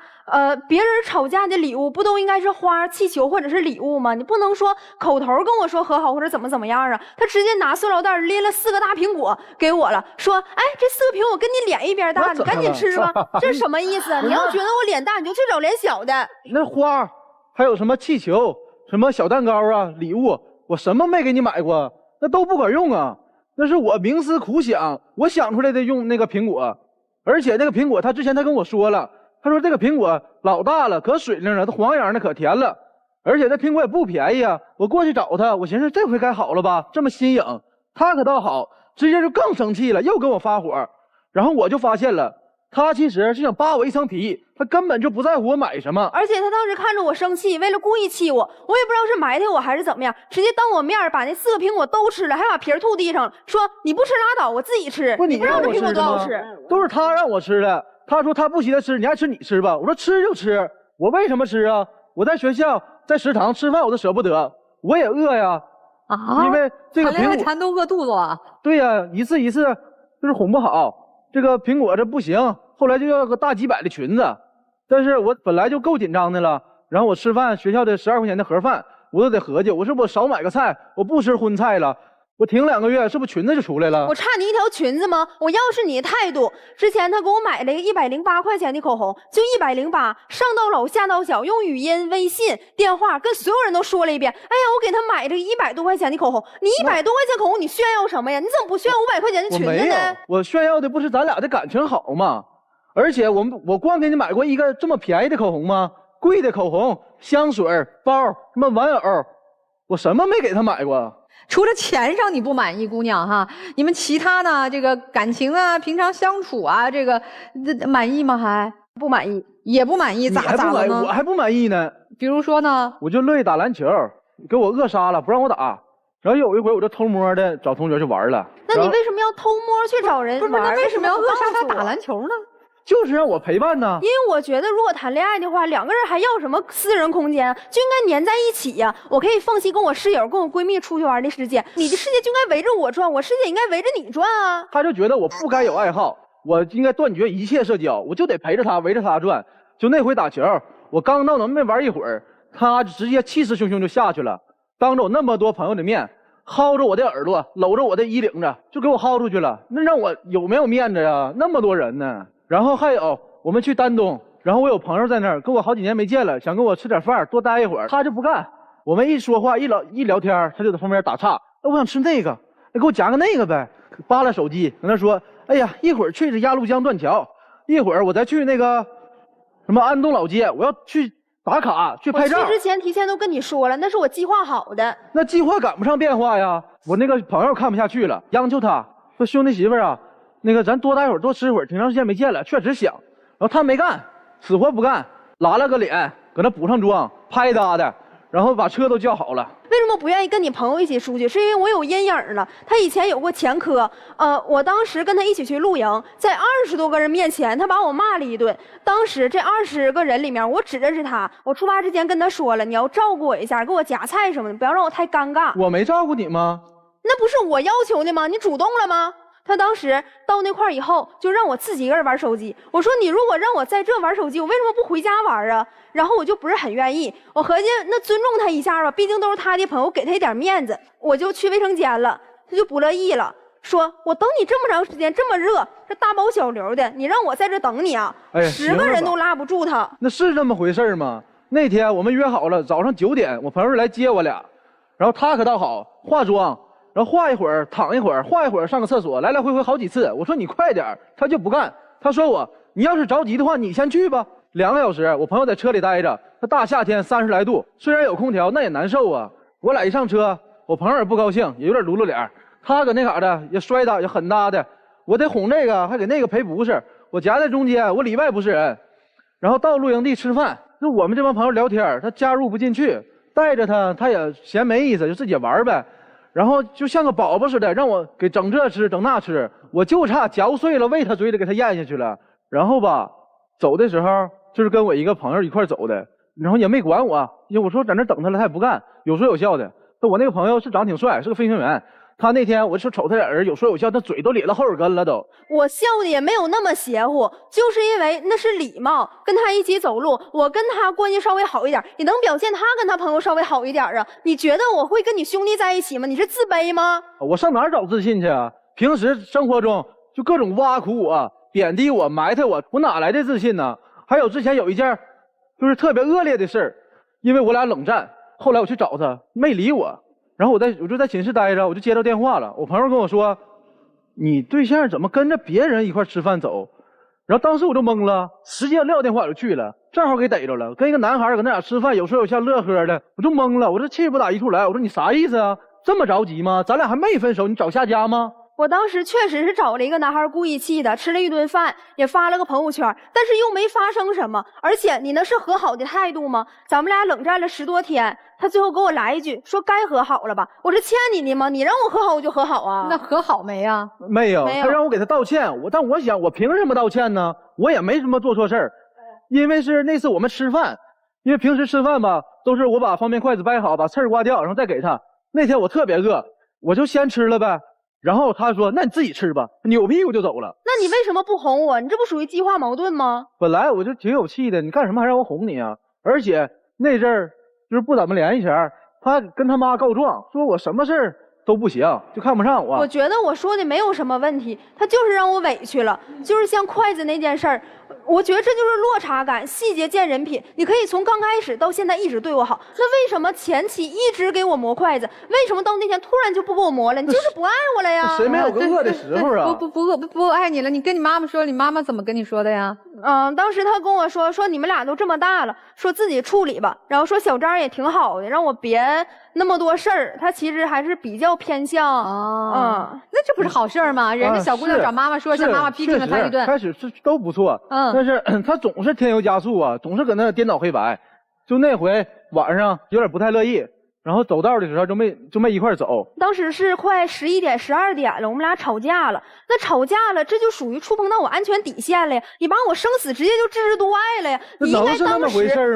别人吵架的礼物不都应该是花、气球或者是礼物吗？你不能说口头跟我说和好或者怎么样啊？他直接拿塑料袋拎了4个大苹果给我了，说：“哎，这4个苹果跟你脸一边大，你赶紧吃吧。”这是什么意思？你要觉得我脸大，你就去找脸小的。那花还有什么气球、什么小蛋糕啊、礼物。我什么没给你买过，那都不管用啊。那是我冥思苦想，我想出来的用那个苹果，而且那个苹果他之前他跟我说了，他说这个苹果老大了，可水灵了，它黄瓤的可甜了，而且这苹果也不便宜啊。我过去找他，我寻思这回该好了吧，这么新颖。他可倒好，直接就更生气了，又跟我发火。然后我就发现了，他其实是想扒我一层皮，他根本就不在乎我买什么。而且他当时看着我生气，为了故意气我，我也不知道是埋汰我还是怎么样，直接当我面把那4个苹果都吃了，还把皮吐地上了，说你不吃拉倒，我自己吃。你不知道这苹果多好吃，都是他让我吃的。他说他不稀得吃，你爱吃你吃吧。我说吃就吃，我为什么吃啊？我在学校在食堂吃饭我都舍不得，我也饿呀。啊，因为这个谈恋爱谈都饿肚子了。对呀，一次一次就是哄不好，这个苹果这不行，后来就要个大几百的裙子，但是我本来就够紧张的了，然后我吃饭学校的12块钱的盒饭，我都得合计，我是不是少买个菜，我不吃荤菜了，我停2个月，是不是裙子就出来了？我差你一条裙子吗？我要是你的态度。之前他给我买了一个108块钱的口红，就108，上到老下到小，用语音、微信、电话跟所有人都说了一遍。哎呀，我给他买这个100多块钱的口红，你100多块钱口红，你炫耀什么呀？你怎么不炫耀500块钱的裙子呢？我没有，我炫耀的不是咱俩的感情好吗？而且我光给你买过一个这么便宜的口红吗？贵的口红、香水、包、什么玩偶，我什么没给他买过。除了钱上你不满意，姑娘哈，你们其他呢？这个感情啊，平常相处啊，这个满意吗？还不满意，也不满意，咋了呢？我还不满意呢。比如说呢？我就乐意打篮球，给我扼杀了，不让我打。然后有一回我就偷摸的找同学去玩了。那你为什么要偷摸去找人玩？那为什么要扼杀他打篮球呢？就是让我陪伴呢。因为我觉得，如果谈恋爱的话，2个人还要什么私人空间？就应该黏在一起呀。我可以放弃跟我室友、跟我闺蜜出去玩的时间，你的世界就应该围着我转，我世界应该围着你转啊。他就觉得我不该有爱好，我应该断绝一切社交，我就得陪着他，围着他转。就那回打球，我刚到那没玩一会儿，他直接气势汹汹就下去了，当着我那么多朋友的面，薅着我的耳朵，搂着我的衣领子，就给我薅出去了。那让我有没有面子呀？那么多人呢。然后还有我们去丹东，然后我有朋友在那儿，跟我好几年没见了，想跟我吃点饭，多待一会儿，他就不干。我们一说话一聊天，他就在旁边打岔。我想吃那个，给我夹个那个呗。扒拉手机，跟他说：“哎呀，一会儿去这鸭绿江断桥，一会儿我再去那个什么安东老街，我要去打卡去拍照。”我去之前提前都跟你说了，那是我计划好的。那计划赶不上变化呀。我那个朋友看不下去了，央求他说：“兄弟媳妇啊。”那个咱多待会儿，多吃会儿，挺长时间没见了，确实想。然后他没干，死活不干，拉了个脸，搁那补上妆，拍搭的，然后把车都叫好了。为什么不愿意跟你朋友一起出去？是因为我有阴影了。他以前有过前科，我当时跟他一起去露营，在20多个人面前，他把我骂了一顿。当时这20个人里面，我只认识他。我出发之前跟他说了，你要照顾我一下，给我夹菜什么的，不要让我太尴尬。我没照顾你吗？那不是我要求的吗？你主动了吗？他当时到那块儿以后，就让我自己一个人玩手机。我说你如果让我在这玩手机，我为什么不回家玩啊？然后我就不是很愿意。我合计那尊重他一下吧，毕竟都是他的朋友，给他一点面子。我就去卫生间了，他就不乐意了，说我等你这么长时间，这么热，这大包小流的，你让我在这等你啊？10个人都拉不住他。那是这么回事吗？那天我们约好了早上9点，我朋友来接我俩，然后他可倒好，化妆。然后画一会儿，躺一会儿，画一会儿，上个厕所，来来回回好几次。我说你快点，他就不干。他说你要是着急的话，你先去吧。2个小时，我朋友在车里待着，他大夏天30来度，虽然有空调，那也难受啊。我俩一上车，我朋友也不高兴，也有点撸噜脸。他搁那嘎达也摔打，也狠搭的。我得哄这个，还给那个赔不是。我夹在中间，我里外不是人。然后到露营地吃饭，那我们这帮朋友聊天，他加入不进去，带着他也嫌没意思，就自己玩呗。然后就像个宝宝似的，让我给整这吃整那吃，我就差嚼碎了喂他嘴里给他咽下去了。然后吧，走的时候就是跟我一个朋友一块走的，然后也没管我，因为我说在那等他了，他也不干，有说有笑的。我那个朋友是长挺帅，是个飞行员。他那天我就瞅他俩人有说有笑，他嘴都咧了后耳根了都。我笑的也没有那么邪乎，就是因为那是礼貌，跟他一起走路，我跟他关系稍微好一点，也能表现他跟他朋友稍微好一点啊。你觉得我会跟你兄弟在一起吗？你是自卑吗？我上哪儿找自信去啊？平时生活中就各种挖苦我、贬低我、埋汰我，我哪来的自信呢？还有之前有一件就是特别恶劣的事儿，因为我俩冷战，后来我去找他没理我。然后我就在寝室待着，我就接到电话了，我朋友跟我说，你对象怎么跟着别人一块吃饭走？然后当时我就懵了，直接撂电话就去了，正好给逮着了，跟一个男孩搁那俩吃饭，有说有笑乐呵的，我就懵了，我这气不打一处来，我说你啥意思啊？这么着急吗？咱俩还没分手，你找下家吗？我当时确实是找了一个男孩故意气的，吃了一顿饭，也发了个朋友圈，但是又没发生什么。而且你那是和好的态度吗？咱们俩冷战了10多天，他最后给我来一句说该和好了吧？我是欠你的吗？你让我和好我就和好啊？那和好没啊？没有，他让我给他道歉，但我想我凭什么道歉呢？我也没什么做错事儿，因为是那次我们吃饭，因为平时吃饭吧都是我把方便筷子掰好，把刺儿刮掉，然后再给他。那天我特别饿，我就先吃了呗。然后他说那你自己吃吧，扭屁股就走了。那你为什么不哄我？你这不属于激化矛盾吗？本来我就挺有气的，你干什么还让我哄你啊？而且那阵儿就是不怎么联系前，他跟他妈告状说我什么事儿都不行，就看不上我。我觉得我说的没有什么问题，他就是让我委屈了，就是像筷子那件事儿，我觉得这就是落差感，细节见人品。你可以从刚开始到现在一直对我好，那为什么前期一直给我磨筷子？为什么到那天突然就不给我磨了？你就是不爱我了呀？谁没有个饿的时候啊？不爱你了，你跟你妈妈说，你妈妈怎么跟你说的呀？当时他跟我说你们俩都这么大了，说自己处理吧，然后说小张也挺好的，让我别那么多事儿。他其实还是比较偏向那这不是好事儿吗？人家小姑娘找妈妈说，向妈妈批评了她一顿，开始是都不错，但是他总是添油加醋啊，总是搁那颠倒黑白。就那回晚上有点不太乐意，然后走道的时候就没一块走。当时是快11点12点了，我们俩吵架了。那吵架了，这就属于触碰到我安全底线了呀！你把我生死直接就置之度外了呀！你应该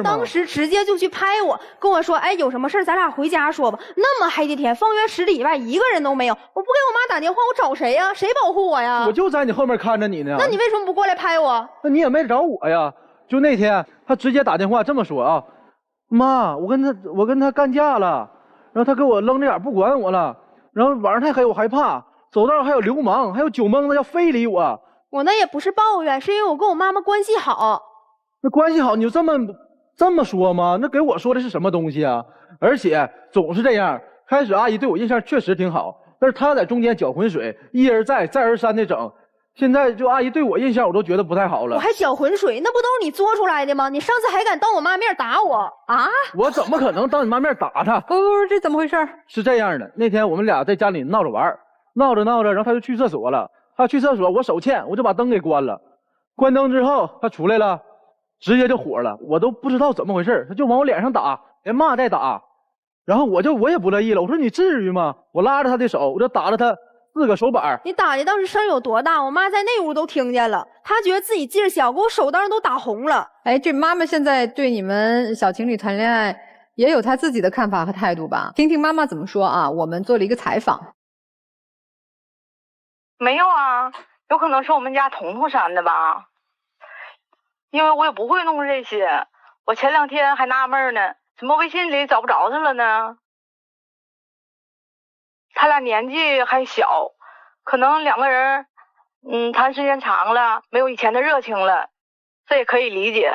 当时直接就去拍我，跟我说，哎，有什么事咱俩回家说吧。那么黑的天，方圆10里以外一个人都没有，我不给我妈打电话，我找谁呀？谁保护我呀？我就在你后面看着你呢。那你为什么不过来拍我？那你也没找我呀。就那天他直接打电话这么说啊，妈，我跟他干架了，然后他给我扔这眼不管我了，然后晚上太黑我害怕，走道还有流氓，还有酒蒙子要非礼我。我那也不是抱怨，是因为我跟我妈妈关系好。那关系好你就这么说吗？那给我说的是什么东西啊？而且总是这样，开始阿姨对我印象确实挺好，但是她在中间搅浑水，一而再再而三的整。现在就阿姨对我印象我都觉得不太好了。我还搅浑水，那不都是你做出来的吗？你上次还敢当我妈面打我啊？我怎么可能当你妈面打她？不，这怎么回事？是这样的，那天我们俩在家里闹着玩，闹着，然后他就去厕所了。他去厕所，我手欠，我就把灯给关了。关灯之后，他出来了，直接就火了，我都不知道怎么回事，他就往我脸上打，连骂带打。然后我也不乐意了，我说你至于吗？我拉着他的手，我就打了他4个手板。你打的当时声有多大？我妈在那屋都听见了，她觉得自己劲儿小，给我手当时都打红了。哎，这妈妈现在对你们小情侣谈恋爱也有她自己的看法和态度吧？听听妈妈怎么说啊？我们做了一个采访。没有啊，有可能是我们家彤彤删的吧，因为我也不会弄这些。我前2天还纳闷呢，怎么微信里找不着他了呢？他俩年纪还小，可能2个人谈时间长了，没有以前的热情了，这也可以理解。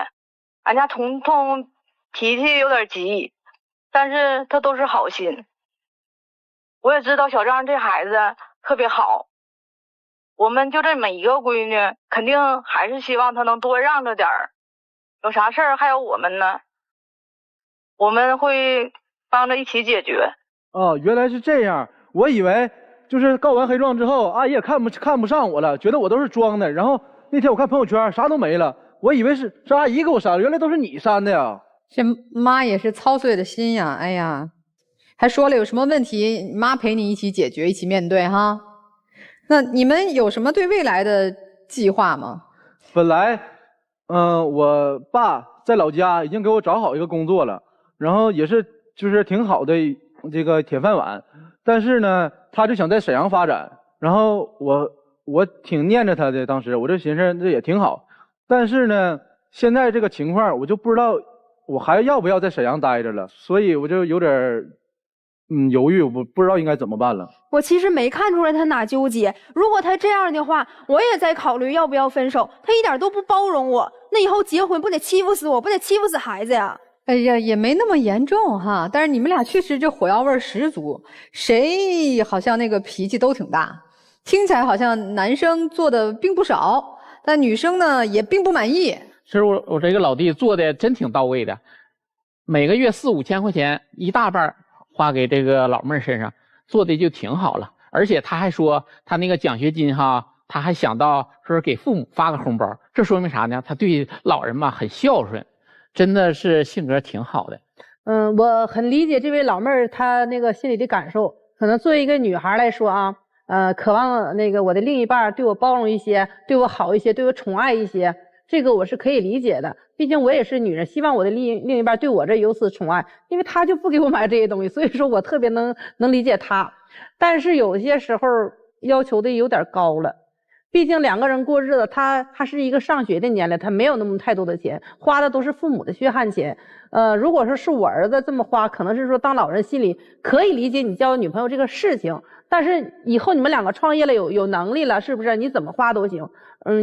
俺家彤彤脾气有点急，但是他都是好心。我也知道小张这孩子特别好，我们就这么一个闺女，肯定还是希望他能多让着点儿。有啥事儿还有我们呢，我们会帮着一起解决。哦，原来是这样。我以为就是告完黑状之后，阿姨也看不上我了，觉得我都是装的。然后那天我看朋友圈啥都没了，我以为是阿姨给我删了，原来都是你删的呀。这妈也是操碎了心呀，哎呀，还说了有什么问题，妈陪你一起解决，一起面对哈。那你们有什么对未来的计划吗？本来，我爸在老家已经给我找好一个工作了，然后也是就是挺好的这个铁饭碗。但是呢，他就想在沈阳发展，然后我挺念着他的，当时我就寻思这也挺好。但是呢，现在这个情况我就不知道我还要不要在沈阳待着了，所以我就有点犹豫，我不知道应该怎么办了。我其实没看出来他哪纠结，如果他这样的话，我也在考虑要不要分手。他一点都不包容我，那以后结婚不得欺负死我，不得欺负死孩子呀？哎呀，也没那么严重哈，但是你们俩确实这火药味十足，谁好像那个脾气都挺大，听起来好像男生做的并不少，但女生呢也并不满意。其实我这个老弟做的真挺到位的，每个月4、5千块钱，一大半花给这个老妹儿身上，做的就挺好了。而且他还说他那个奖学金哈，他还想到说是给父母发个红包，这说明啥呢？他对老人嘛很孝顺。真的是性格挺好的。我很理解这位老妹儿她那个心里的感受。可能作为一个女孩来说啊，渴望那个我的另一半对我包容一些，对我好一些，对我宠爱一些，这个我是可以理解的。毕竟我也是女人，希望我的另一半对我这有此宠爱，因为他就不给我买这些东西，所以说我特别能理解他。但是有些时候要求的有点高了。毕竟两个人过日子，他是一个上学的年龄，他没有那么太多的钱，花的都是父母的血汗钱。如果说是我儿子这么花，可能是说当老人心里可以理解你交女朋友这个事情，但是以后你们两个创业了，有能力了，是不是？你怎么花都行。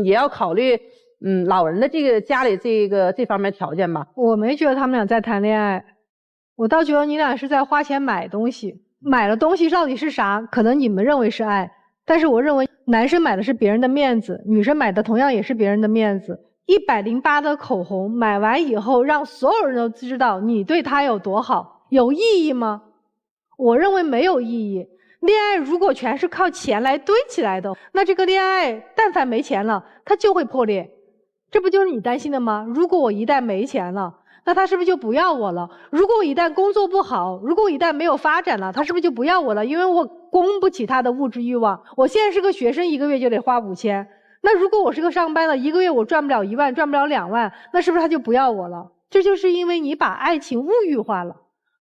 也要考虑老人的这个家里这方面条件吧。我没觉得他们俩在谈恋爱，我倒觉得你俩是在花钱买东西，买了东西到底是啥？可能你们认为是爱。但是我认为男生买的是别人的面子，女生买的同样也是别人的面子。108的口红买完以后让所有人都知道你对他有多好，有意义吗？我认为没有意义。恋爱如果全是靠钱来堆起来的，那这个恋爱但凡没钱了它就会破裂。这不就是你担心的吗？如果我一旦没钱了，那他是不是就不要我了？如果我一旦工作不好，如果我一旦没有发展了，他是不是就不要我了？因为我供不起他的物质欲望。我现在是个学生，一个月就得花5000。那如果我是个上班了，一个月我赚不了1万，赚不了2万，那是不是他就不要我了？这就是因为你把爱情物欲化了。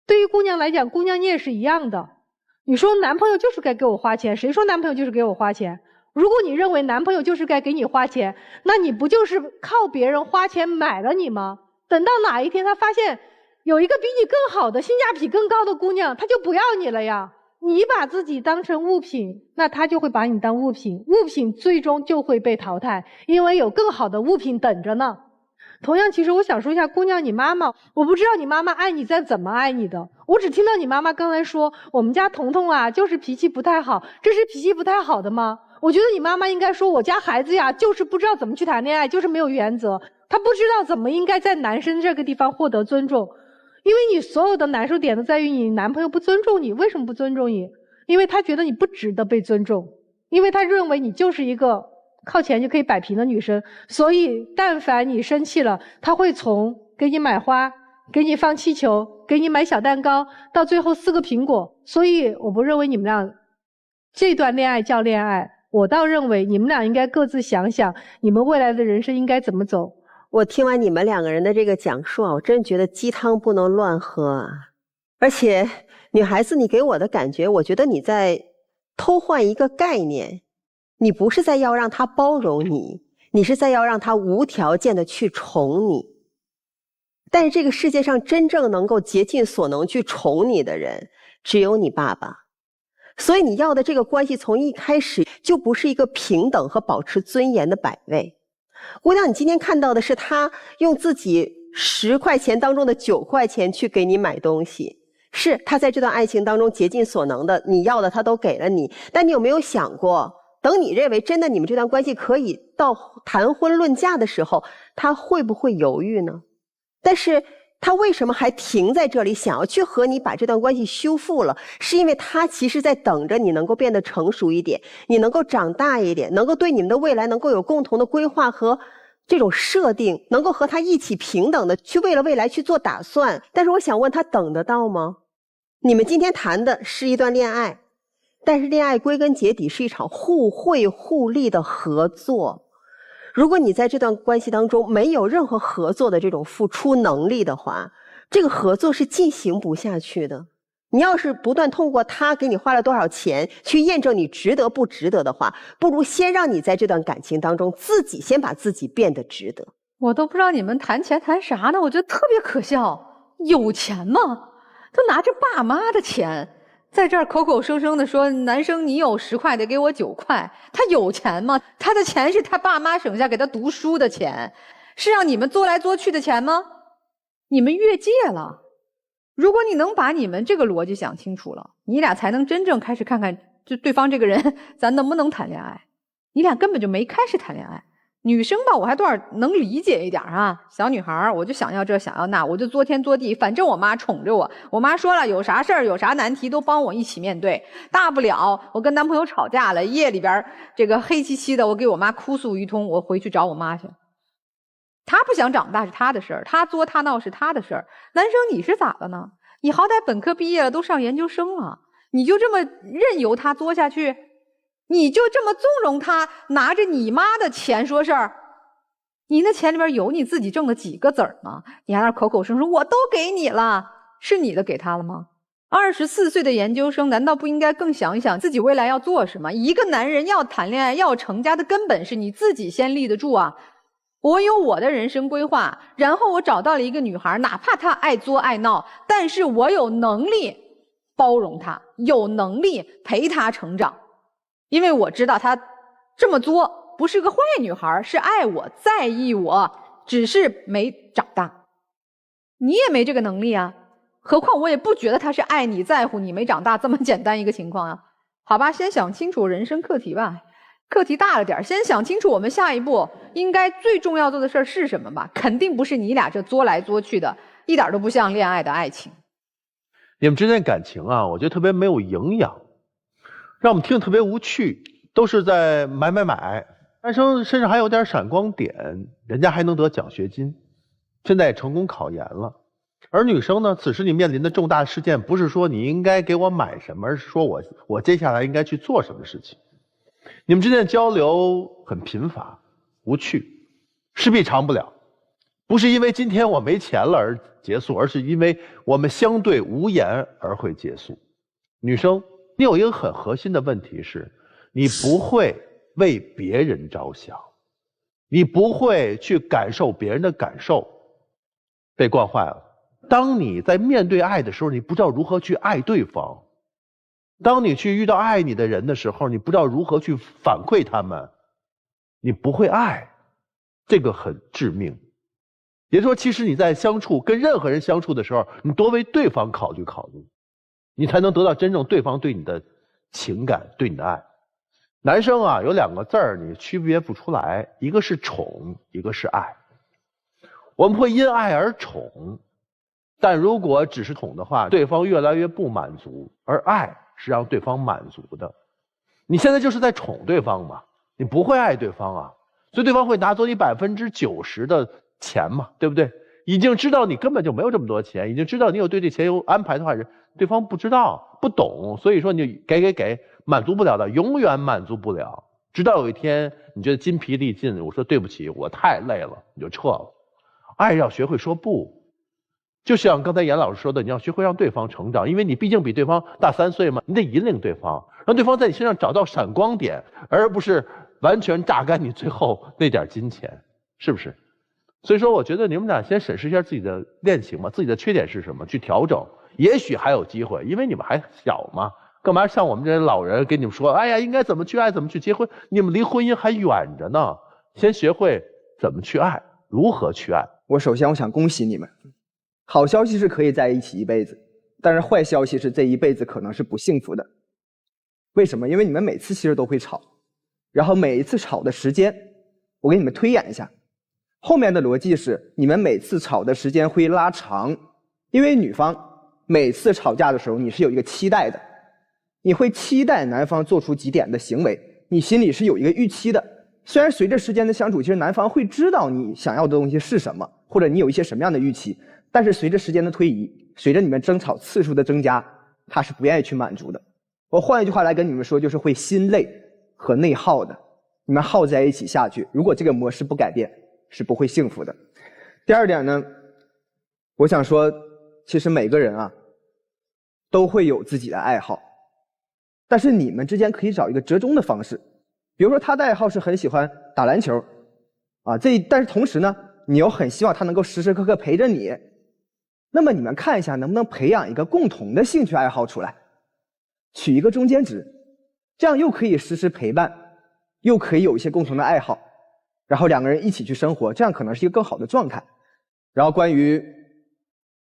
对于姑娘来讲，姑娘你也是一样的。你说男朋友就是该给我花钱，谁说男朋友就是给我花钱？如果你认为男朋友就是该给你花钱，那你不就是靠别人花钱买了你吗？等到哪一天他发现有一个比你更好的性价比更高的姑娘，他就不要你了呀。你把自己当成物品，那他就会把你当物品，物品最终就会被淘汰，因为有更好的物品等着呢。同样，其实我想说一下姑娘你妈妈，我不知道你妈妈爱你在怎么爱你的，我只听到你妈妈刚才说我们家彤彤啊就是脾气不太好，这是脾气不太好的吗？我觉得你妈妈应该说我家孩子呀就是不知道怎么去谈恋爱，就是没有原则，他不知道怎么应该在男生这个地方获得尊重。因为你所有的难受点都在于你男朋友不尊重你。为什么不尊重你？因为他觉得你不值得被尊重，因为他认为你就是一个靠钱就可以摆平的女生，所以但凡你生气了，他会从给你买花，给你放气球，给你买小蛋糕，到最后4个苹果。所以我不认为你们俩这段恋爱叫恋爱，我倒认为你们俩应该各自想想你们未来的人生应该怎么走。我听完你们2个人的这个讲述啊，我真觉得鸡汤不能乱喝啊！而且女孩子，你给我的感觉，我觉得你在偷换一个概念，你不是在要让他包容你，你是在要让他无条件的去宠你。但是这个世界上真正能够竭尽所能去宠你的人，只有你爸爸。所以你要的这个关系从一开始就不是一个平等和保持尊严的摆位。姑娘，你今天看到的是他用自己10块钱当中的9块钱去给你买东西，是他在这段爱情当中竭尽所能的，你要的他都给了你。但你有没有想过，等你认为真的你们这段关系可以到谈婚论嫁的时候，他会不会犹豫呢？但是他为什么还停在这里，想要去和你把这段关系修复了？是因为他其实在等着你能够变得成熟一点，你能够长大一点，能够对你们的未来能够有共同的规划和这种设定，能够和他一起平等的去为了未来去做打算。但是我想问他等得到吗？你们今天谈的是一段恋爱，但是恋爱归根结底是一场互惠互利的合作。如果你在这段关系当中没有任何合作的这种付出能力的话，这个合作是进行不下去的。你要是不断通过他给你花了多少钱去验证你值得不值得的话，不如先让你在这段感情当中自己先把自己变得值得。我都不知道你们谈钱谈啥呢，我觉得特别可笑。有钱吗？都拿着爸妈的钱在这儿口口声声的说男生你有10块得给我9块，他有钱吗？他的钱是他爸妈省下给他读书的钱，是让你们作来作去的钱吗？你们越界了。如果你能把你们这个逻辑想清楚了，你俩才能真正开始看看就对方这个人咱能不能谈恋爱。你俩根本就没开始谈恋爱。女生吧，我还多少能理解一点啊，小女孩我就想要这想要那，我就作天作地，反正我妈宠着我，我妈说了有啥事儿有啥难题都帮我一起面对，大不了我跟男朋友吵架了，夜里边这个黑漆漆的，我给我妈哭诉一通，我回去找我妈去。她不想长大是她的事儿，她作她闹是她的事儿。男生你是咋了呢？你好歹本科毕业了，都上研究生了，你就这么任由她作下去？你就这么纵容他拿着你妈的钱说事儿？你那钱里边有你自己挣的几个子儿吗？你还那口口声声我都给你了，是你的给他了吗？24岁的研究生难道不应该更想一想自己未来要做什么？一个男人要谈恋爱要成家的根本是你自己先立得住啊。我有我的人生规划，然后我找到了一个女孩，哪怕她爱作爱闹，但是我有能力包容她，有能力陪她成长。因为我知道她这么作不是个坏女孩，是爱我在意我，只是没长大。你也没这个能力啊，何况我也不觉得她是爱你在乎你没长大这么简单一个情况啊。好吧，先想清楚人生课题吧，课题大了点，先想清楚我们下一步应该最重要做的事儿是什么吧。肯定不是你俩这作来作去的，一点都不像恋爱的爱情。你们之间感情啊，我觉得特别没有营养，让我们听得特别无趣，都是在买。男生身上还有点闪光点，人家还能得奖学金，现在也成功考研了。而女生呢，此时你面临的重大事件不是说你应该给我买什么，而是说我接下来应该去做什么事情。你们之间的交流很贫乏无趣，势必长不了。不是因为今天我没钱了而结束，而是因为我们相对无言而会结束。女生，你有一个很核心的问题是，你不会为别人着想，你不会去感受别人的感受，被惯坏了。当你在面对爱的时候，你不知道如何去爱对方；当你去遇到爱你的人的时候，你不知道如何去反馈他们，你不会爱，这个很致命。也就是说，其实你在跟任何人相处的时候，你多为对方考虑考虑，你才能得到真正对方对你的情感，对你的爱。男生啊，有两个字儿你区别不出来，一个是宠，一个是爱。我们会因爱而宠，但如果只是宠的话，对方越来越不满足，而爱是让对方满足的。你现在就是在宠对方嘛，你不会爱对方啊，所以对方会拿走你90%的钱嘛，对不对？已经知道你根本就没有这么多钱，已经知道你有对这钱有安排的话，对方不知道不懂，所以说你给满足不了的，永远满足不了。直到有一天你觉得筋疲力尽，我说对不起，我太累了，你就撤了。爱要学会说不，就像刚才严老师说的，你要学会让对方成长，因为你毕竟比对方大3岁嘛，你得引领对方，让对方在你身上找到闪光点，而不是完全榨干你最后那点金钱，是不是？所以说我觉得你们俩先审视一下自己的恋情嘛，自己的缺点是什么，去调整，也许还有机会，因为你们还小嘛，干嘛像我们这些老人给你们说，哎呀应该怎么去爱，怎么去结婚，你们离婚姻还远着呢。先学会怎么去爱，如何去爱。我想恭喜你们，好消息是可以在一起一辈子，但是坏消息是这一辈子可能是不幸福的。为什么？因为你们每次其实都会吵，然后每一次吵的时间，我给你们推演一下，后面的逻辑是你们每次吵的时间会拉长，因为女方每次吵架的时候你是有一个期待的，你会期待男方做出几点的行为，你心里是有一个预期的。虽然随着时间的相处，其实男方会知道你想要的东西是什么，或者你有一些什么样的预期，但是随着时间的推移，随着你们争吵次数的增加，他是不愿意去满足的。我换一句话来跟你们说，就是会心累和内耗的，你们耗在一起下去，如果这个模式不改变，是不会幸福的。第二点呢，我想说，其实每个人啊都会有自己的爱好，但是你们之间可以找一个折中的方式。比如说他的爱好是很喜欢打篮球啊，但是同时呢，你又很希望他能够时时刻刻陪着你，那么你们看一下能不能培养一个共同的兴趣爱好出来，取一个中间值，这样又可以时时陪伴，又可以有一些共同的爱好，然后两个人一起去生活，这样可能是一个更好的状态。然后关于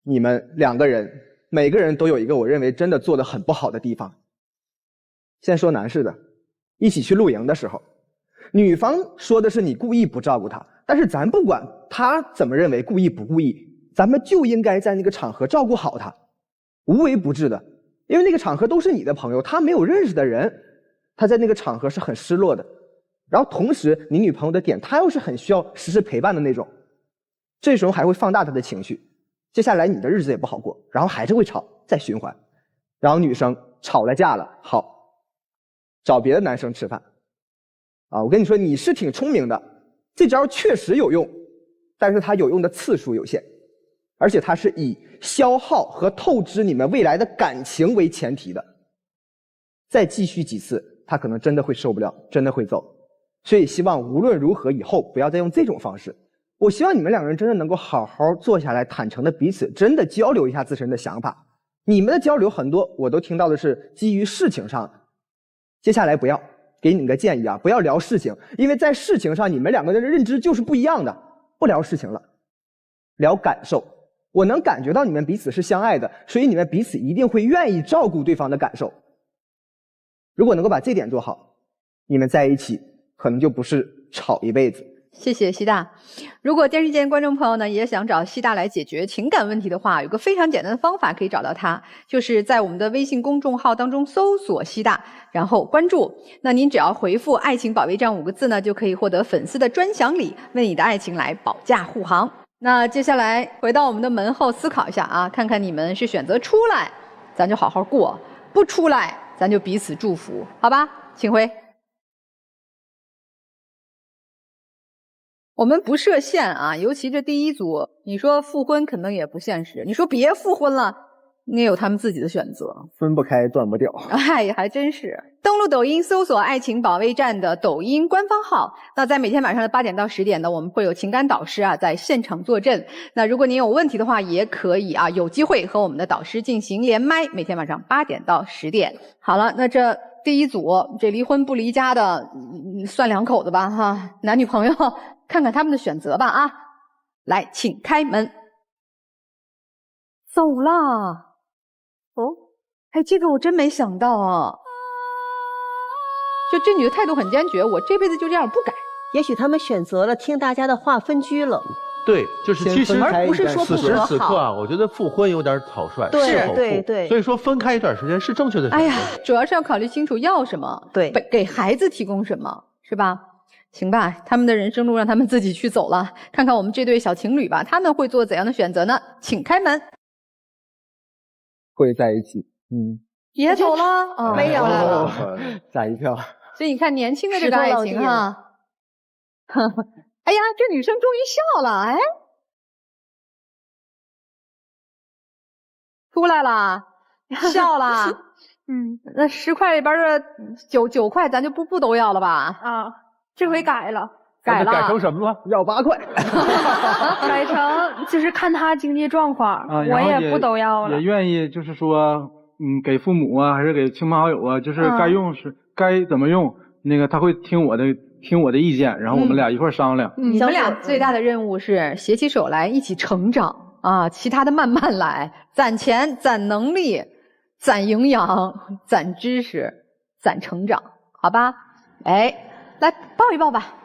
你们2个人每个人都有一个我认为真的做得很不好的地方。先说男士的，一起去露营的时候，女方说的是你故意不照顾她，但是咱不管她怎么认为故意不故意，咱们就应该在那个场合照顾好她，无微不至的。因为那个场合都是你的朋友，她没有认识的人，她在那个场合是很失落的。然后同时你女朋友的点，她又是很需要时时陪伴的那种，这时候还会放大她的情绪，接下来你的日子也不好过，然后还是会吵，再循环。然后女生吵了架了，好，找别的男生吃饭啊！我跟你说，你是挺聪明的，这招确实有用，但是它有用的次数有限，而且它是以消耗和透支你们未来的感情为前提的。再继续几次，他可能真的会受不了，真的会走。所以希望无论如何以后不要再用这种方式。我希望你们2个人真的能够好好坐下来，坦诚的彼此真的交流一下自身的想法。你们的交流很多我都听到的是基于事情上的。接下来不要，给你们个建议啊，不要聊事情，因为在事情上你们2个人的认知就是不一样的，不聊事情了，聊感受。我能感觉到你们彼此是相爱的，所以你们彼此一定会愿意照顾对方的感受。如果能够把这点做好，你们在一起可能就不是吵一辈子。谢谢西大。如果电视前观众朋友呢也想找西大来解决情感问题的话，有个非常简单的方法可以找到他，就是在我们的微信公众号当中搜索西大，然后关注。那您只要回复爱情保卫战5个字呢，就可以获得粉丝的专享礼，为你的爱情来保驾护航。那接下来回到我们的门后思考一下啊，看看你们是选择出来，咱就好好过，不出来咱就彼此祝福，好吧？请回。我们不设限啊，尤其这第一组，你说复婚可能也不现实，你说别复婚了，你也有他们自己的选择，分不开断不掉。哎，还真是。登录抖音搜索爱情保卫战的抖音官方号，那在每天晚上的8点到10点呢，我们会有情感导师啊在现场坐镇。那如果您有问题的话，也可以啊有机会和我们的导师进行连麦，每天晚上8点到10点。好了，那这第一组这离婚不离家的，算2口子吧哈，男女朋友，看看他们的选择吧啊！来，请开门。走了。哦，哎，这个我真没想到啊！就这女的态度很坚决，我这辈子就这样不改。也许他们选择了听大家的话分居了。对，就是其实而不是说此时此刻啊，我觉得复婚有点草率，对对对，所以说分开一段时间是正确的选择。哎呀，主要是要考虑清楚要什么，对，给孩子提供什么，是吧？行吧，他们的人生路让他们自己去走了，看看我们这对小情侣吧，他们会做怎样的选择呢？请开门。会在一起，别走了，哦，没有了，吓一跳。所以你看年轻的这个爱情哈，哎呀，这女生终于笑了，哎，出来了，笑了，那10块里边的9块，咱就不都要了吧？啊，这回改了。改了，改成什么了？要8块，改成就是看他经济状况，我也不都要了。也愿意就是说，给父母啊，还是给亲朋好友啊，就是该用是该怎么用，那个他会听我的意见，然后我们俩一块商量。你们俩最大的任务是携起手来一起成长啊，其他的慢慢来，攒钱、攒能力、攒营养、攒知识、攒成长，好吧？哎，来抱一抱吧。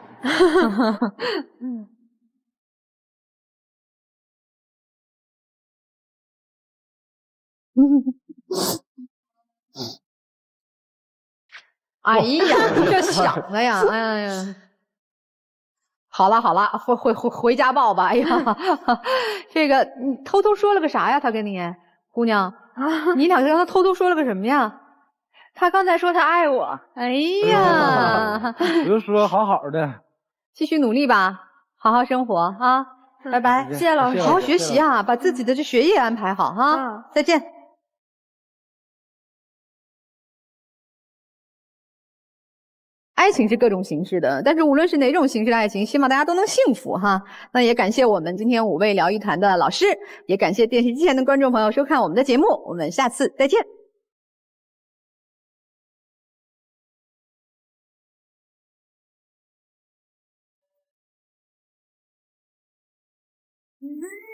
哎呀，这想的呀，哎呀，好了好了，回家抱吧。哎呀，这个你偷偷说了个啥呀？他跟你姑娘啊，你俩跟他偷偷说了个什么呀？他刚才说他爱我。哎呀，比如说好好的。继续努力吧，好好生活啊！拜拜，谢谢老师，好好学习啊，把自己的这学业安排好哈。再见。爱情是各种形式的，但是无论是哪种形式的爱情，希望大家都能幸福哈。那也感谢我们今天5位疗愈团的老师，也感谢电视机前的观众朋友收看我们的节目，我们下次再见。Mm-hmm.